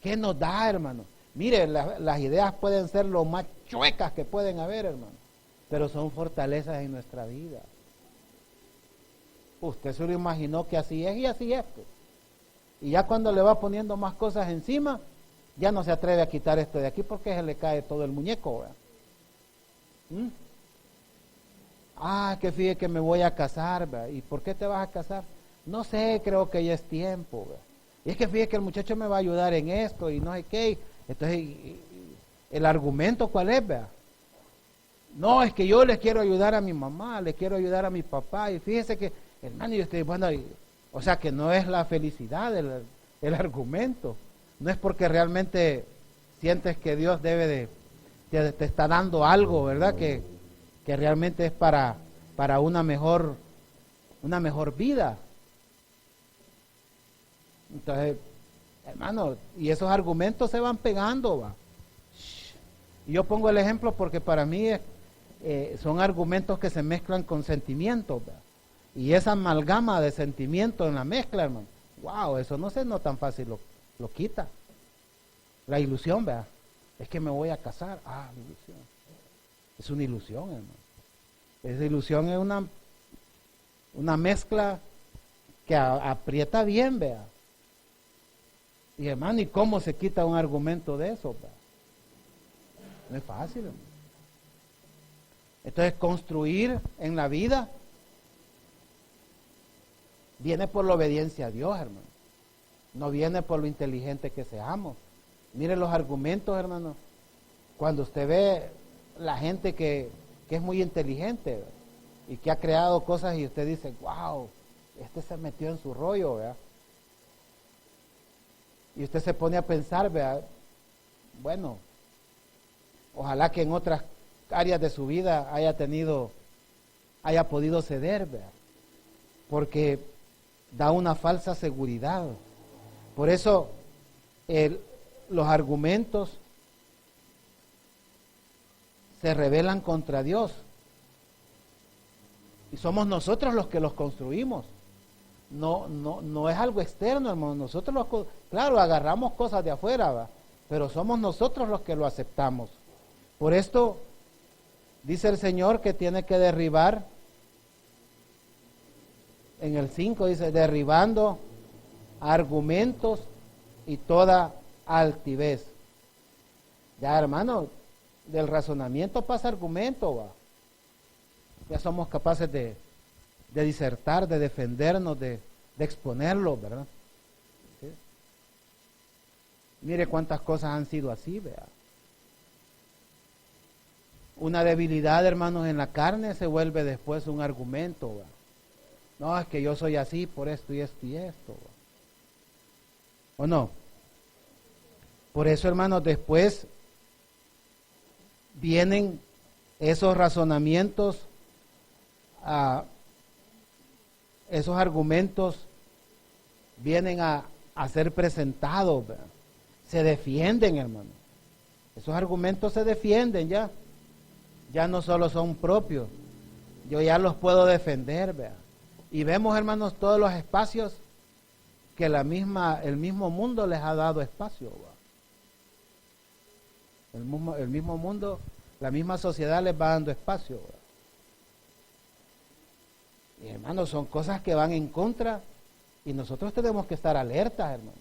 ¿Qué nos da, hermano? Mire, las ideas pueden ser lo más chuecas que pueden haber, hermano, pero son fortalezas en nuestra vida. Usted se lo imaginó que así es y así es, pues. Y ya cuando le va poniendo más cosas encima, ya no se atreve a quitar esto de aquí porque se le cae todo el muñeco, ¿verdad? Que fíjate que me voy a casar, ¿verdad? ¿Y por qué te vas a casar? No sé, creo que ya es tiempo, ¿verdad? Y es que fíjate que el muchacho me va a ayudar en esto y no sé qué. Entonces, ¿el argumento cuál es, verdad? No, es que yo les quiero ayudar a mi mamá, les quiero ayudar a mi papá. Y fíjese que, hermano, yo estoy, bueno, o sea que no es la felicidad el argumento. No es porque realmente sientes que Dios te está dando algo, ¿verdad? Que realmente es para una mejor vida. Entonces, hermano, y esos argumentos se van pegando, va. Y yo pongo el ejemplo porque para mí son argumentos que se mezclan con sentimientos, ¿verdad? Y esa amalgama de sentimientos en la mezcla, hermano, wow, eso no tan fácil lo quita. La ilusión, ¿verdad? Es que me voy a casar. La ilusión. Es una ilusión, hermano. Esa ilusión es una mezcla que aprieta bien, ¿verdad? Y hermano, ¿y cómo se quita un argumento de eso, ¿verdad? No es fácil, hermano. Entonces, construir en la vida viene por la obediencia a Dios, hermano. No viene por lo inteligente que seamos. Mire los argumentos, hermano. Cuando usted ve la gente que es muy inteligente, ¿verdad? Y que ha creado cosas y usted dice, wow, este se metió en su rollo, ¿verdad? Y usted se pone a pensar, ¿verdad? Bueno, ojalá que en otras áreas de su vida haya podido ceder, ¿verdad? Porque da una falsa seguridad. Por eso los argumentos se rebelan contra Dios. Y somos nosotros los que los construimos. No es algo externo, hermano. Nosotros claro, agarramos cosas de afuera, ¿va? Pero somos nosotros los que lo aceptamos. Por esto dice el Señor que tiene que derribar. En el 5 dice, derribando argumentos y toda altivez. Ya, hermano, del razonamiento pasa argumento, va. Ya somos capaces de disertar, de defendernos, de exponerlo, ¿verdad? ¿Sí? Mire cuántas cosas han sido así, vea. Una debilidad, hermanos, en la carne se vuelve después un argumento, ¿va? No, es que yo soy así por esto y esto y esto, ¿va? ¿O no? Por eso, hermanos, después vienen esos razonamientos, esos argumentos vienen a ser presentados, ¿verdad? Se defienden, hermano. Esos argumentos se defienden ya no solo son propios, yo ya los puedo defender, ¿verdad? Y vemos, hermanos, todos los espacios que el mismo mundo les ha dado espacio, ¿verdad? El mismo mundo, la misma sociedad les va dando espacio, ¿verdad? Y hermanos, son cosas que van en contra y nosotros tenemos que estar alertas, hermanos,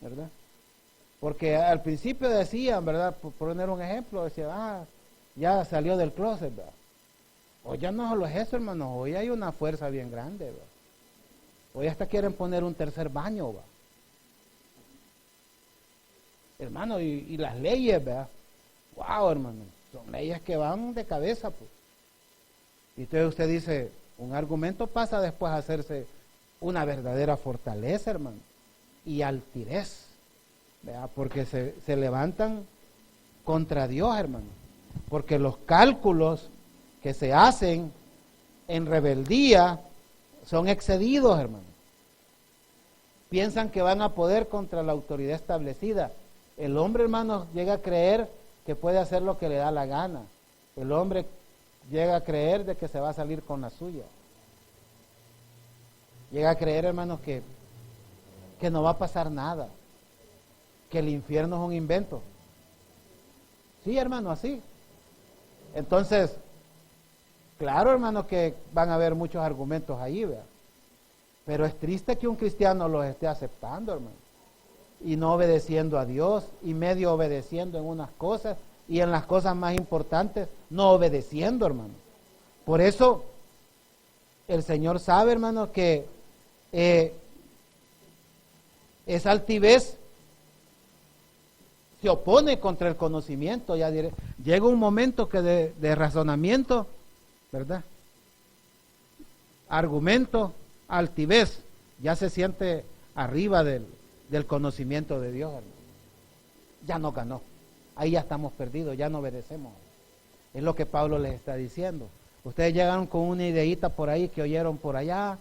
¿verdad? Porque al principio decían, ¿verdad? Por poner un ejemplo, decían, ya salió del closet, ¿verdad? Hoy ya no solo es eso, hermanos, hoy hay una fuerza bien grande, ¿verdad? Hoy hasta quieren poner un tercer baño, ¿verdad? Hermano, y las leyes, ¿verdad? Wow, hermano, son leyes que van de cabeza, pues. Y entonces usted dice, un argumento pasa después a hacerse una verdadera fortaleza, hermano, y altivez, ¿verdad? Porque se levantan contra Dios, hermano, porque los cálculos que se hacen en rebeldía son excedidos, hermano. Piensan que van a poder contra la autoridad establecida. El hombre, hermano, llega a creer que puede hacer lo que le da la gana. El hombre llega a creer de que se va a salir con la suya. Llega a creer, hermanos, que no va a pasar nada, que el infierno es un invento. Sí, hermano, así. Entonces, claro, hermano, que van a haber muchos argumentos ahí, ¿verdad? Pero es triste que un cristiano los esté aceptando, hermano, y no obedeciendo a Dios, y medio obedeciendo en unas cosas, y en las cosas más importantes, no obedeciendo, hermano. Por eso, el Señor sabe, hermano, que esa altivez se opone contra el conocimiento, ya diré. Llega un momento que de razonamiento, ¿verdad? Argumento, altivez, ya se siente arriba del conocimiento de Dios, hermano. Ya no ganó. Ahí ya estamos perdidos, ya no obedecemos. Es lo que Pablo les está diciendo. Ustedes llegaron con una ideita por ahí que oyeron por allá,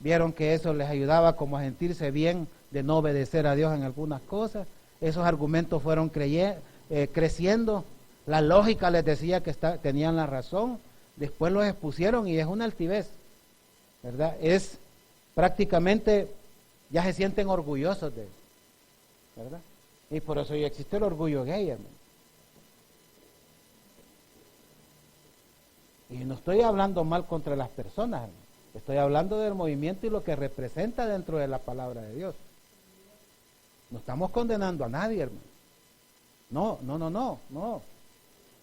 vieron que eso les ayudaba como a sentirse bien de no obedecer a Dios en algunas cosas. Esos argumentos fueron creciendo. La lógica les decía que tenían la razón. Después los expusieron y es una altivez, ¿verdad? Es prácticamente, ya se sienten orgullosos de eso, ¿verdad? Y por eso ya existe el orgullo gay, hermano. Y no estoy hablando mal contra las personas, hermano. Estoy hablando del movimiento y lo que representa dentro de la palabra de Dios. No estamos condenando a nadie, hermano. No.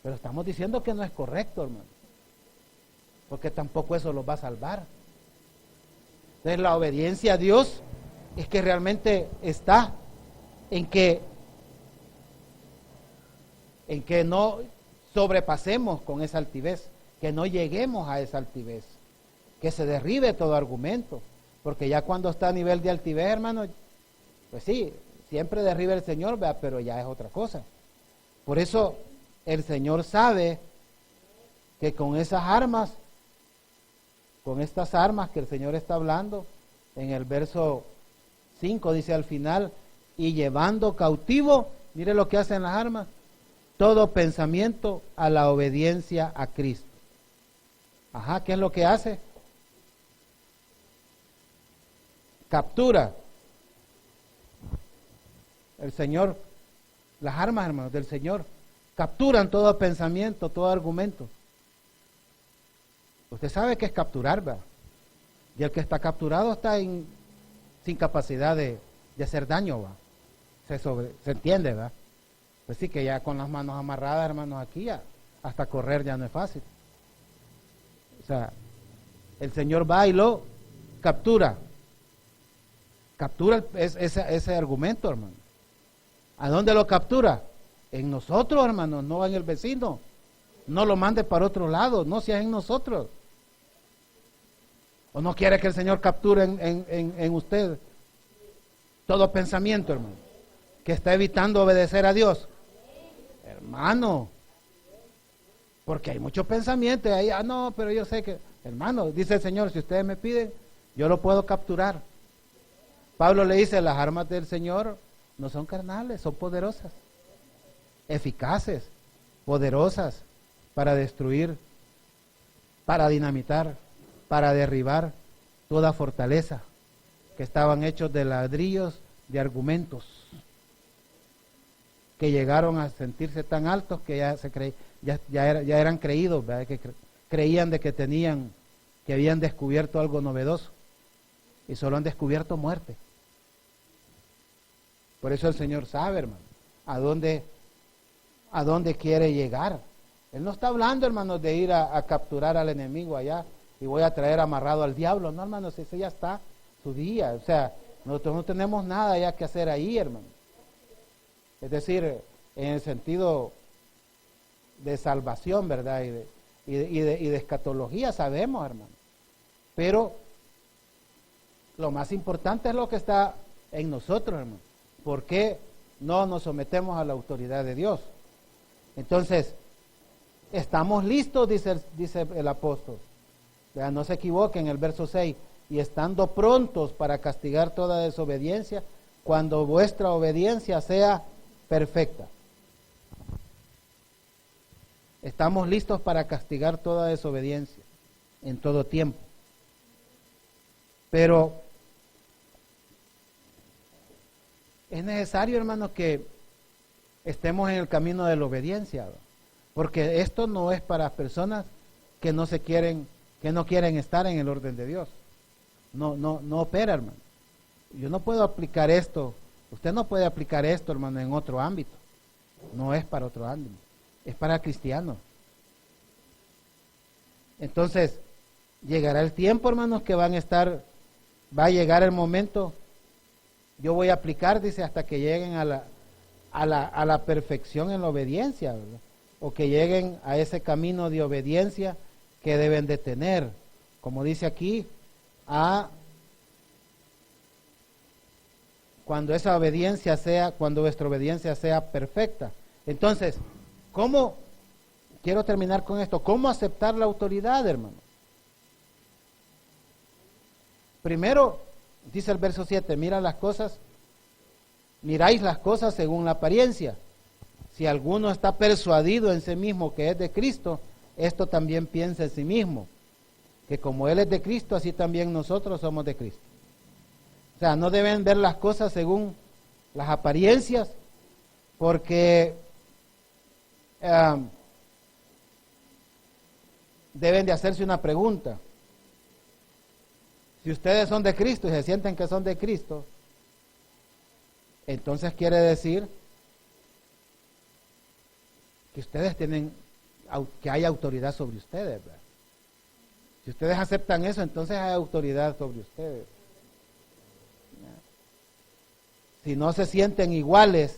Pero estamos diciendo que no es correcto, hermano. Porque tampoco eso los va a salvar. Entonces la obediencia a Dios es que realmente está en que no sobrepasemos con esa altivez, que no lleguemos a esa altivez, que se derribe todo argumento, porque ya cuando está a nivel de altivez, hermano, pues sí, siempre derriba el Señor, ¿verdad? Pero ya es otra cosa. Por eso el Señor sabe que con esas armas, con estas armas que el Señor está hablando, en el verso 5 dice al final, y llevando cautivo, mire lo que hacen las armas, todo pensamiento a la obediencia a Cristo. Ajá, ¿qué es lo que hace? Captura. El Señor, las armas, hermanos, del Señor, capturan todo pensamiento, todo argumento. Usted sabe que es capturar, ¿verdad? Y el que está capturado está sin capacidad de hacer daño, ¿verdad? Se entiende, ¿verdad? Pues sí, que ya con las manos amarradas, hermanos, aquí ya, hasta correr ya no es fácil. O sea, el Señor va y lo captura. Captura ese argumento, hermano. ¿A dónde lo captura? En nosotros, hermanos, no en el vecino, No lo mande para otro lado, no sea en nosotros. ¿O no quiere que el Señor capture en usted todo pensamiento, hermano, que está evitando obedecer a Dios? Hermano, porque hay muchos pensamientos ahí, no, pero yo sé que, hermano, dice el Señor, si ustedes me piden, yo lo puedo capturar. Pablo le dice, las armas del Señor no son carnales, son poderosas, eficaces, poderosas para destruir, para dinamitar, para derribar toda fortaleza, que estaban hechos de ladrillos, de argumentos, que llegaron a sentirse tan altos que ya eran creídos, ¿verdad? Que creían de que habían descubierto algo novedoso, y solo han descubierto muerte. Por eso el Señor sabe, hermano, a dónde quiere llegar. Él no está hablando, hermanos, de ir a capturar al enemigo allá y voy a traer amarrado al diablo. No, hermanos, ese ya está su día. O sea, nosotros no tenemos nada ya que hacer ahí, hermano. Es decir, en el sentido de salvación, ¿verdad? Y de escatología sabemos, hermano. Pero lo más importante es lo que está en nosotros, hermano. ¿Por qué no nos sometemos a la autoridad de Dios? Entonces, estamos listos, dice el apóstol. Ya, no se equivoquen, el verso 6, y estando prontos para castigar toda desobediencia, cuando vuestra obediencia sea perfecta. Estamos listos para castigar toda desobediencia en todo tiempo. Pero es necesario, hermanos, que estemos en el camino de la obediencia, ¿verdad? Porque esto no es para personas que no quieren estar en el orden de Dios. No opera, hermano. Yo no puedo aplicar esto. Usted no puede aplicar esto, hermano, en otro ámbito. No es para otro ámbito. Es para cristianos. Entonces, llegará el tiempo, hermanos, que va a llegar el momento. Yo voy a aplicar, dice, hasta que lleguen a la perfección en la obediencia, ¿verdad? O que lleguen a ese camino de obediencia que deben de tener, como dice aquí, cuando vuestra obediencia sea perfecta. Entonces, quiero terminar con esto, ¿cómo aceptar la autoridad, hermano? Primero, dice el verso 7, miráis las cosas según la apariencia. Si alguno está persuadido en sí mismo que es de Cristo, esto también piensa en sí mismo, que como Él es de Cristo, así también nosotros somos de Cristo. O sea, no deben ver las cosas según las apariencias, porque deben de hacerse una pregunta. Si ustedes son de Cristo y se sienten que son de Cristo, entonces quiere decir que ustedes que hay autoridad sobre ustedes, ¿verdad? Si ustedes aceptan eso, entonces hay autoridad sobre ustedes. Si no se sienten iguales,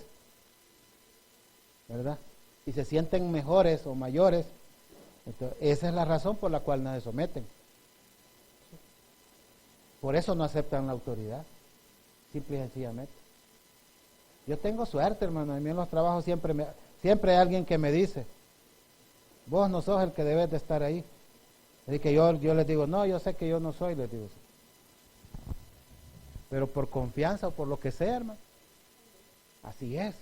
¿verdad? Y se sienten mejores o mayores, entonces esa es la razón por la cual no se someten. Por eso no aceptan la autoridad, simple y sencillamente. Yo tengo suerte, hermano, a mí en los trabajos siempre hay alguien que me dice, vos no sos el que debes de estar ahí. Así que yo les digo, no, yo sé que yo no soy, les digo. Pero por confianza o por lo que sea, hermano, así es.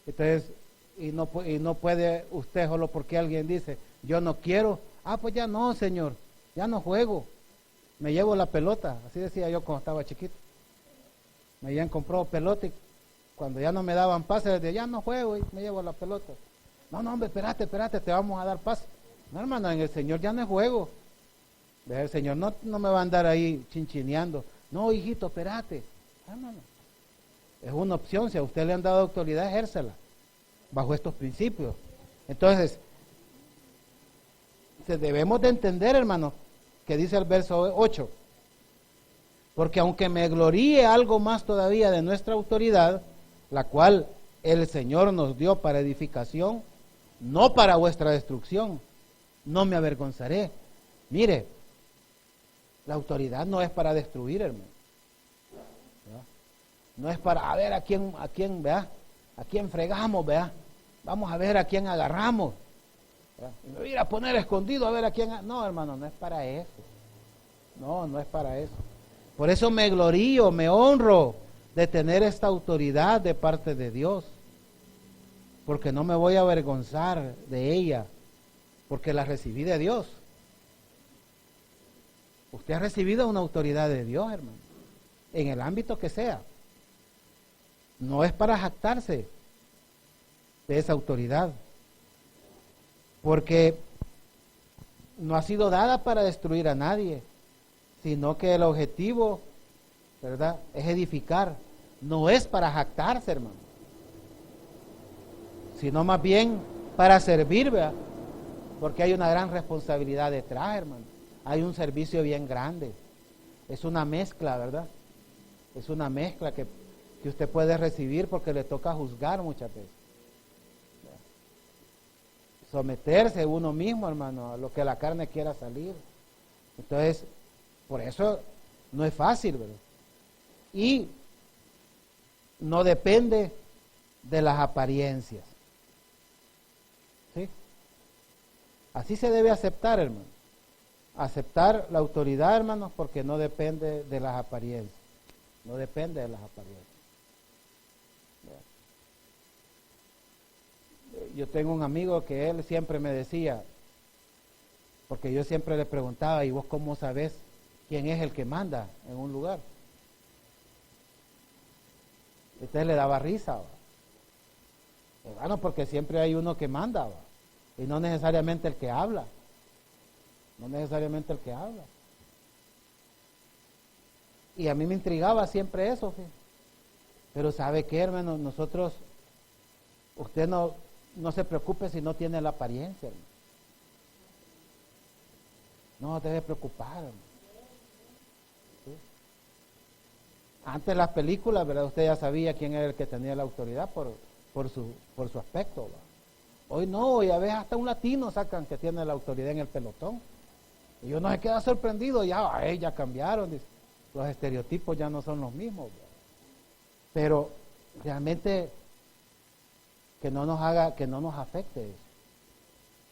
Entonces, y no puede usted solo porque alguien dice, yo no quiero, pues ya no, señor, ya no juego, me llevo la pelota. Así decía yo cuando estaba chiquito. Me habían comprado pelota y cuando ya no me daban pase, les decía, ya no juego y me llevo la pelota. No, hombre, espérate, te vamos a dar pase. No, hermano, en el Señor ya no es juego. El Señor no me va a andar ahí chinchineando. No, hijito, espérate. Hermano, es una opción. Si a usted le han dado autoridad, ejérzala bajo estos principios. Entonces, debemos de entender, hermano, que dice el verso 8, porque aunque me gloríe algo más todavía de nuestra autoridad, la cual el Señor nos dio para edificación, no para vuestra destrucción. No me avergonzaré. Mire, la autoridad no es para destruir, hermano. ¿verdad? No es para, a ver a quién, ¿verdad? A quién fregamos, ¿verdad? Vamos a ver a quién agarramos. ¿verdad? Y me voy a ir a poner escondido a ver a quién. No, hermano, no es para eso. No, no es para eso. Por eso me glorío, me honro de tener esta autoridad de parte de Dios. Porque no me voy a avergonzar de ella, porque la recibí de Dios. Usted ha recibido una autoridad de Dios, hermano, en el ámbito que sea. No es para jactarse de esa autoridad, porque no ha sido dada para destruir a nadie, sino que el objetivo, ¿verdad?, es edificar. No es para jactarse, hermano, sino más bien para servir, ¿verdad? Porque hay una gran responsabilidad detrás, hermano. Hay un servicio bien grande. Es una mezcla, ¿verdad? Es una mezcla que usted puede recibir porque le toca juzgar muchas veces. Someterse uno mismo, hermano, a lo que la carne quiera salir. Entonces, por eso no es fácil, ¿verdad? Y no depende de las apariencias. ¿Sí? Así se debe aceptar, hermano. Aceptar la autoridad, hermanos, porque no depende de las apariencias. No depende de las apariencias. Yo tengo un amigo que él siempre me decía, porque yo siempre le preguntaba, ¿y vos cómo sabés quién es el que manda en un lugar? Entonces le daba risa, ¿va? Bueno, porque siempre hay uno que manda, ¿va? Y no necesariamente el que habla. No necesariamente el que habla. Y a mí me intrigaba siempre eso, ¿sí? Pero ¿sabe qué, hermano? Nosotros, usted no se preocupe si no tiene la apariencia, hermano. No debe preocupar, hermano. ¿Sí? Antes las películas, ¿verdad? Usted ya sabía quién era el que tenía la autoridad por su aspecto, ¿verdad? Hoy no, ya ves, hasta un latino sacan que tiene la autoridad en el pelotón. Y uno se queda sorprendido, ya cambiaron, dice. Los estereotipos ya no son los mismos, ¿verdad? Pero realmente que no nos afecte eso.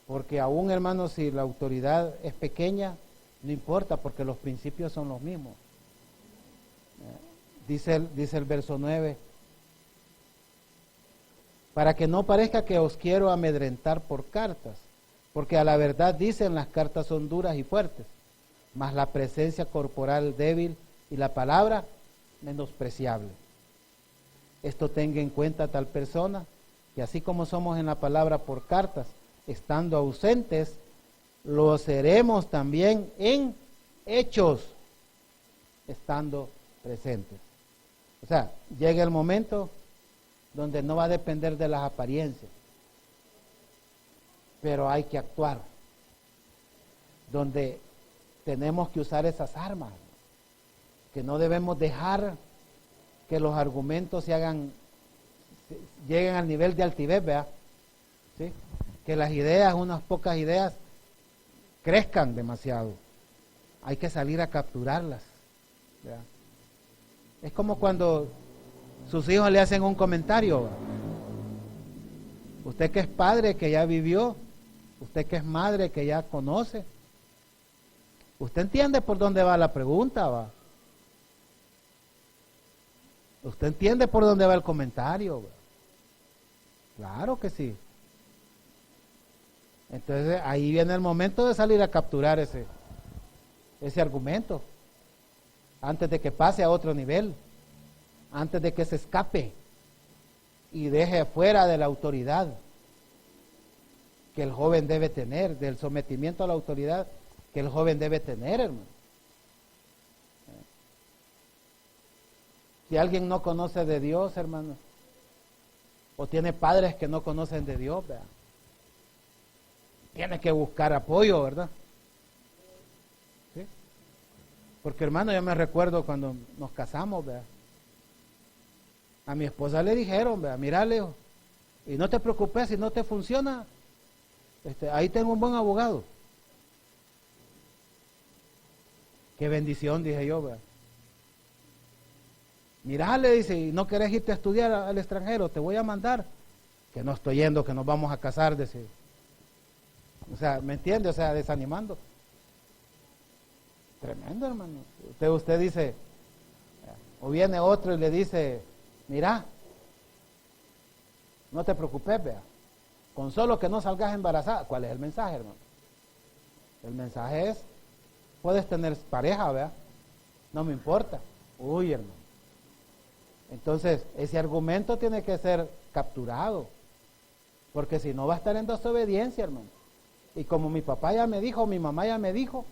Porque aún, hermanos, si la autoridad es pequeña, no importa, porque los principios son los mismos. Dice el verso 9, para que no parezca que os quiero amedrentar por cartas, porque a la verdad dicen las cartas son duras y fuertes, mas la presencia corporal débil y la palabra menospreciable. Esto tenga en cuenta tal persona, que así como somos en la palabra por cartas, estando ausentes, lo seremos también en hechos, estando presentes. O sea, llega el momento donde no va a depender de las apariencias, pero hay que actuar, donde tenemos que usar esas armas, que no debemos dejar que los argumentos lleguen al nivel de altivez, ¿verdad? ¿Sí? Que las ideas, unas pocas ideas, crezcan demasiado. Hay que salir a capturarlas, ¿verdad? Es como cuando sus hijos le hacen un comentario, ¿verdad? Usted que es padre, que ya vivió, usted que es madre, que ya conoce, usted entiende por dónde va la pregunta, ¿va? Usted entiende por dónde va el comentario, ¿va? Claro que sí. Entonces ahí viene el momento de salir a capturar ese argumento, antes de que pase a otro nivel, antes de que se escape y deje fuera de la autoridad que el joven debe tener, del sometimiento a la autoridad que el joven debe tener, hermano. Si alguien no conoce de Dios, hermano, o tiene padres que no conocen de Dios, ¿verdad?, tiene que buscar apoyo, ¿verdad? ¿Sí? Porque, hermano, yo me recuerdo cuando nos casamos, ¿verdad? A mi esposa le dijeron, ¿verdad? Mira, Leo, y no te preocupes, si no te funciona, ahí tengo un buen abogado. Qué bendición, dije yo, ¿verdad? Mirá, le dice, no querés irte a estudiar al extranjero, te voy a mandar. Que no estoy yendo, que nos vamos a casar, dice. O sea, ¿me entiende? O sea, desanimando. Tremendo, hermano. Usted dice, o viene otro y le dice, mira, no te preocupes, vea, con solo que no salgas embarazada. ¿Cuál es el mensaje, hermano? El mensaje es, puedes tener pareja, vea, no me importa. Uy, hermano. Entonces, ese argumento tiene que ser capturado, porque si no va a estar en desobediencia, hermano. Y como mi papá ya me dijo, mi mamá ya me dijo,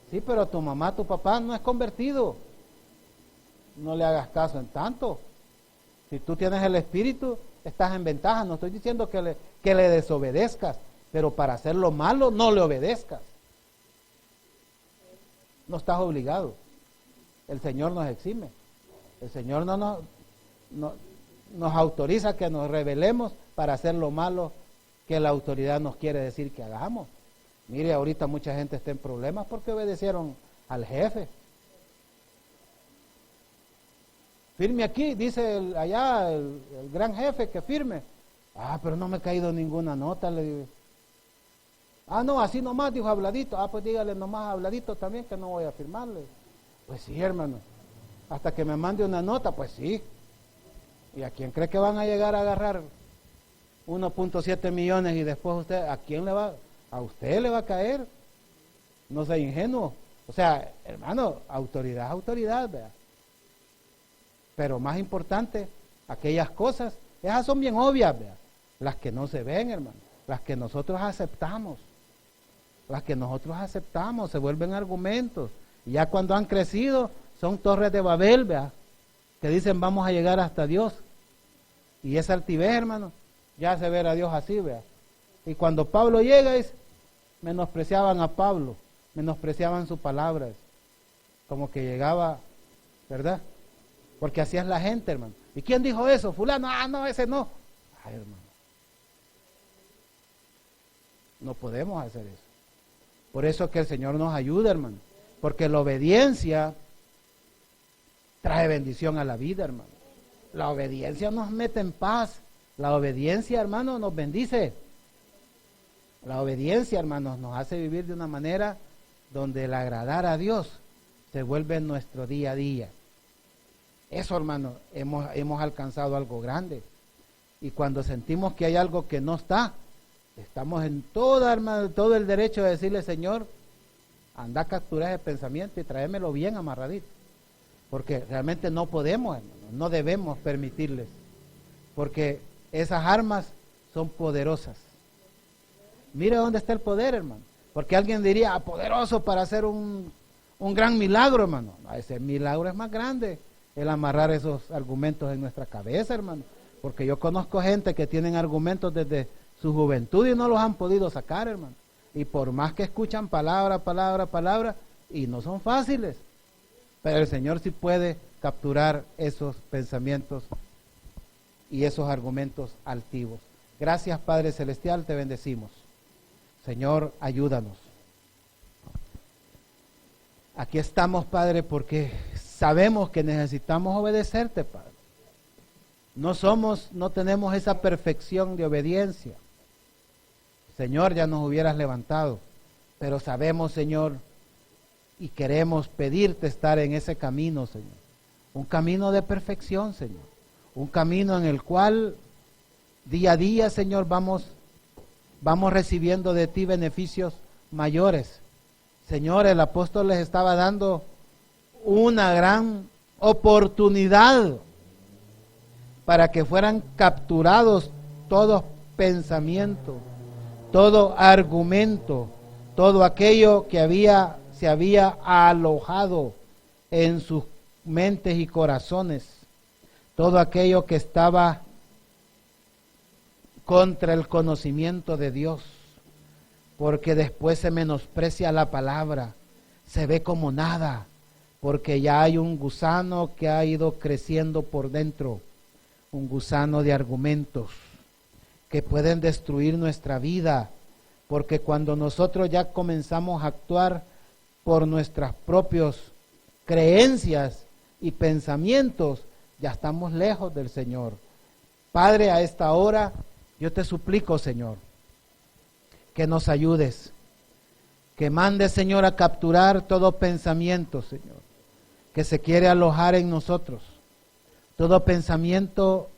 sí, pero tu mamá, tu papá no es convertido. No le hagas caso en tanto. Si tú tienes el espíritu, estás en ventaja. No estoy diciendo que le desobedezcas, pero para hacer lo malo, no le obedezcas. No estás obligado. El Señor nos exime. El Señor no nos autoriza que nos rebelemos para hacer lo malo que la autoridad nos quiere decir que hagamos. Mire, ahorita mucha gente está en problemas porque obedecieron al jefe. Firme aquí, dice allá el gran jefe que firme. Ah, pero no me ha caído ninguna nota, le digo. Ah, no, así nomás, dijo Habladito. Ah, pues dígale nomás a Habladito también que no voy a firmarle. Pues sí, hermano. Hasta que me mande una nota, pues sí. ¿Y a quién cree que van a llegar a agarrar 1.7 millones y después usted, a quién le va? A usted le va a caer. No sea ingenuo. O sea, hermano, autoridad es autoridad, ¿verdad? Pero más importante, aquellas cosas, esas son bien obvias, ¿verdad? Las que no se ven, hermano, las que nosotros aceptamos, se vuelven argumentos. Y ya cuando han crecido, son torres de Babel, ¿verdad? Que dicen vamos a llegar hasta Dios. Y esa altivez, hermano, ya se ve a Dios así, ¿verdad? Y cuando Pablo llega, menospreciaban a Pablo, menospreciaban su palabra, como que llegaba, ¿verdad? Porque así es la gente, hermano. ¿Y quién dijo eso? Fulano. Ah, no, ese no. Ay, hermano. No podemos hacer eso. Por eso que el Señor nos ayuda, hermano. Porque la obediencia trae bendición a la vida, hermano. La obediencia nos mete en paz. La obediencia, hermano, nos bendice. La obediencia, hermanos, nos hace vivir de una manera donde el agradar a Dios se vuelve nuestro día a día. Eso, hermano, hemos alcanzado algo grande. Y cuando sentimos que hay algo que no está, estamos en hermano, todo el derecho de decirle, Señor, anda a capturar ese pensamiento y tráemelo bien amarradito. Porque realmente no podemos, hermano, no debemos permitirles. Porque esas armas son poderosas. Mire dónde está el poder, hermano. Porque alguien diría, poderoso para hacer un gran milagro, hermano. Ese milagro es más grande, el amarrar esos argumentos en nuestra cabeza, hermano. Porque yo conozco gente que tienen argumentos desde su juventud y no los han podido sacar, hermano. Y por más que escuchan palabra, y no son fáciles. Pero el Señor sí puede capturar esos pensamientos y esos argumentos altivos. Gracias, Padre Celestial, te bendecimos. Señor, ayúdanos. Aquí estamos, Padre, porque sabemos que necesitamos obedecerte, Padre. No tenemos esa perfección de obediencia. Señor, ya nos hubieras levantado, pero sabemos, Señor, y queremos pedirte estar en ese camino, Señor. Un camino de perfección, Señor. Un camino en el cual día a día, Señor, vamos recibiendo de ti beneficios mayores. Señor, el apóstol les estaba dando una gran oportunidad para que fueran capturados todos pensamientos, todo argumento, todo aquello que se había alojado en sus mentes y corazones, todo aquello que estaba contra el conocimiento de Dios, porque después se menosprecia la palabra, se ve como nada, porque ya hay un gusano que ha ido creciendo por dentro, un gusano de argumentos que pueden destruir nuestra vida, porque cuando nosotros ya comenzamos a actuar por nuestras propias creencias y pensamientos, ya estamos lejos del Señor. Padre, a esta hora yo te suplico, Señor, que nos ayudes, que mandes, Señor, a capturar todo pensamiento, Señor, que se quiere alojar en nosotros. Todo pensamiento,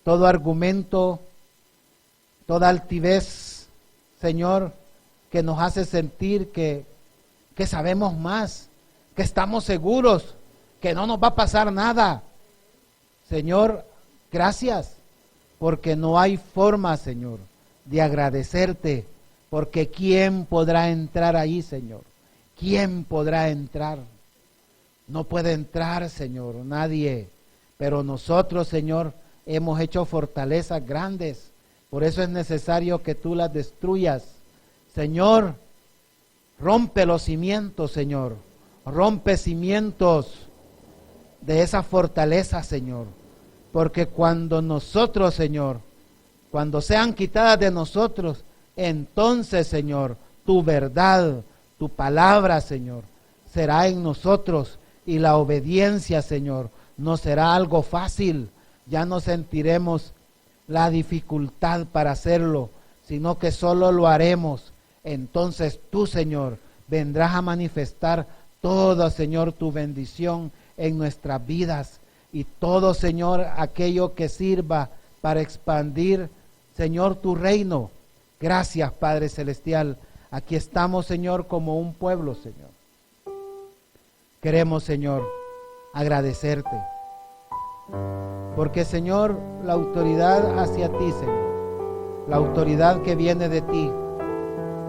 todo argumento, toda altivez, Señor, que nos hace sentir que sabemos más, que estamos seguros, que no nos va a pasar nada. Señor, gracias, porque no hay forma, Señor, de agradecerte, porque ¿quién podrá entrar ahí, Señor? ¿Quién podrá entrar? No puede entrar, Señor, nadie, pero nosotros, Señor, hemos hecho fortalezas grandes, por eso es necesario que tú las destruyas. Señor, rompe los cimientos, Señor, rompe cimientos de esa fortaleza, Señor, porque cuando nosotros, Señor, cuando sean quitadas de nosotros, entonces, Señor, tu verdad, tu palabra, Señor, será en nosotros, y la obediencia, Señor, no será algo fácil. Ya no sentiremos la dificultad para hacerlo, sino que solo lo haremos. Entonces tú, Señor, vendrás a manifestar toda, Señor, tu bendición en nuestras vidas, y todo, Señor, aquello que sirva para expandir, Señor, tu reino. Gracias, Padre Celestial. Aquí estamos, Señor, como un pueblo, Señor. Queremos, Señor, agradecerte, porque, Señor, la autoridad hacia ti, Señor, la autoridad que viene de ti,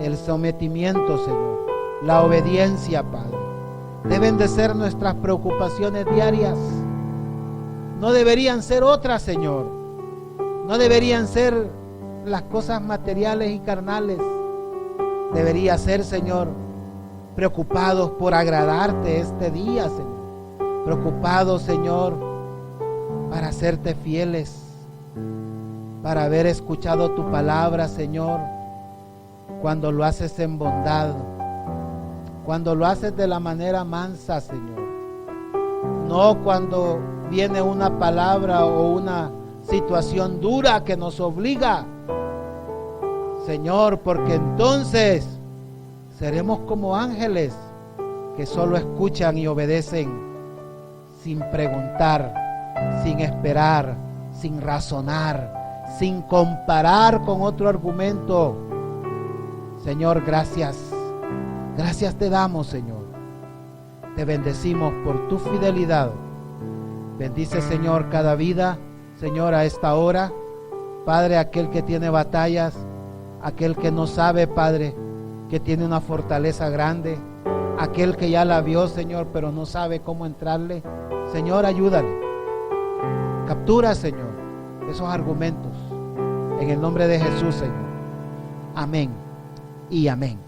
el sometimiento, Señor, la obediencia, Padre, deben de ser nuestras preocupaciones diarias. No deberían ser otras, Señor. No deberían ser las cosas materiales y carnales. Debería ser, Señor, preocupados por agradarte este día, Señor. Preocupados, Señor, para hacerte fieles, para haber escuchado tu palabra, Señor, cuando lo haces en bondad, cuando lo haces de la manera mansa, Señor. No cuando viene una palabra o una situación dura que nos obliga, Señor, porque entonces seremos como ángeles que solo escuchan y obedecen sin preguntar, sin esperar, sin razonar, sin comparar con otro argumento. Señor, gracias. Gracias te damos, Señor. Te bendecimos por tu fidelidad. Bendice, Señor, cada vida, Señor, a esta hora. Padre, aquel que tiene batallas, aquel que no sabe, Padre, que tiene una fortaleza grande, aquel que ya la vio, Señor, pero no sabe cómo entrarle. Señor, ayúdale. Captura, Señor, esos argumentos. En el nombre de Jesús, Señor. Amén y amén.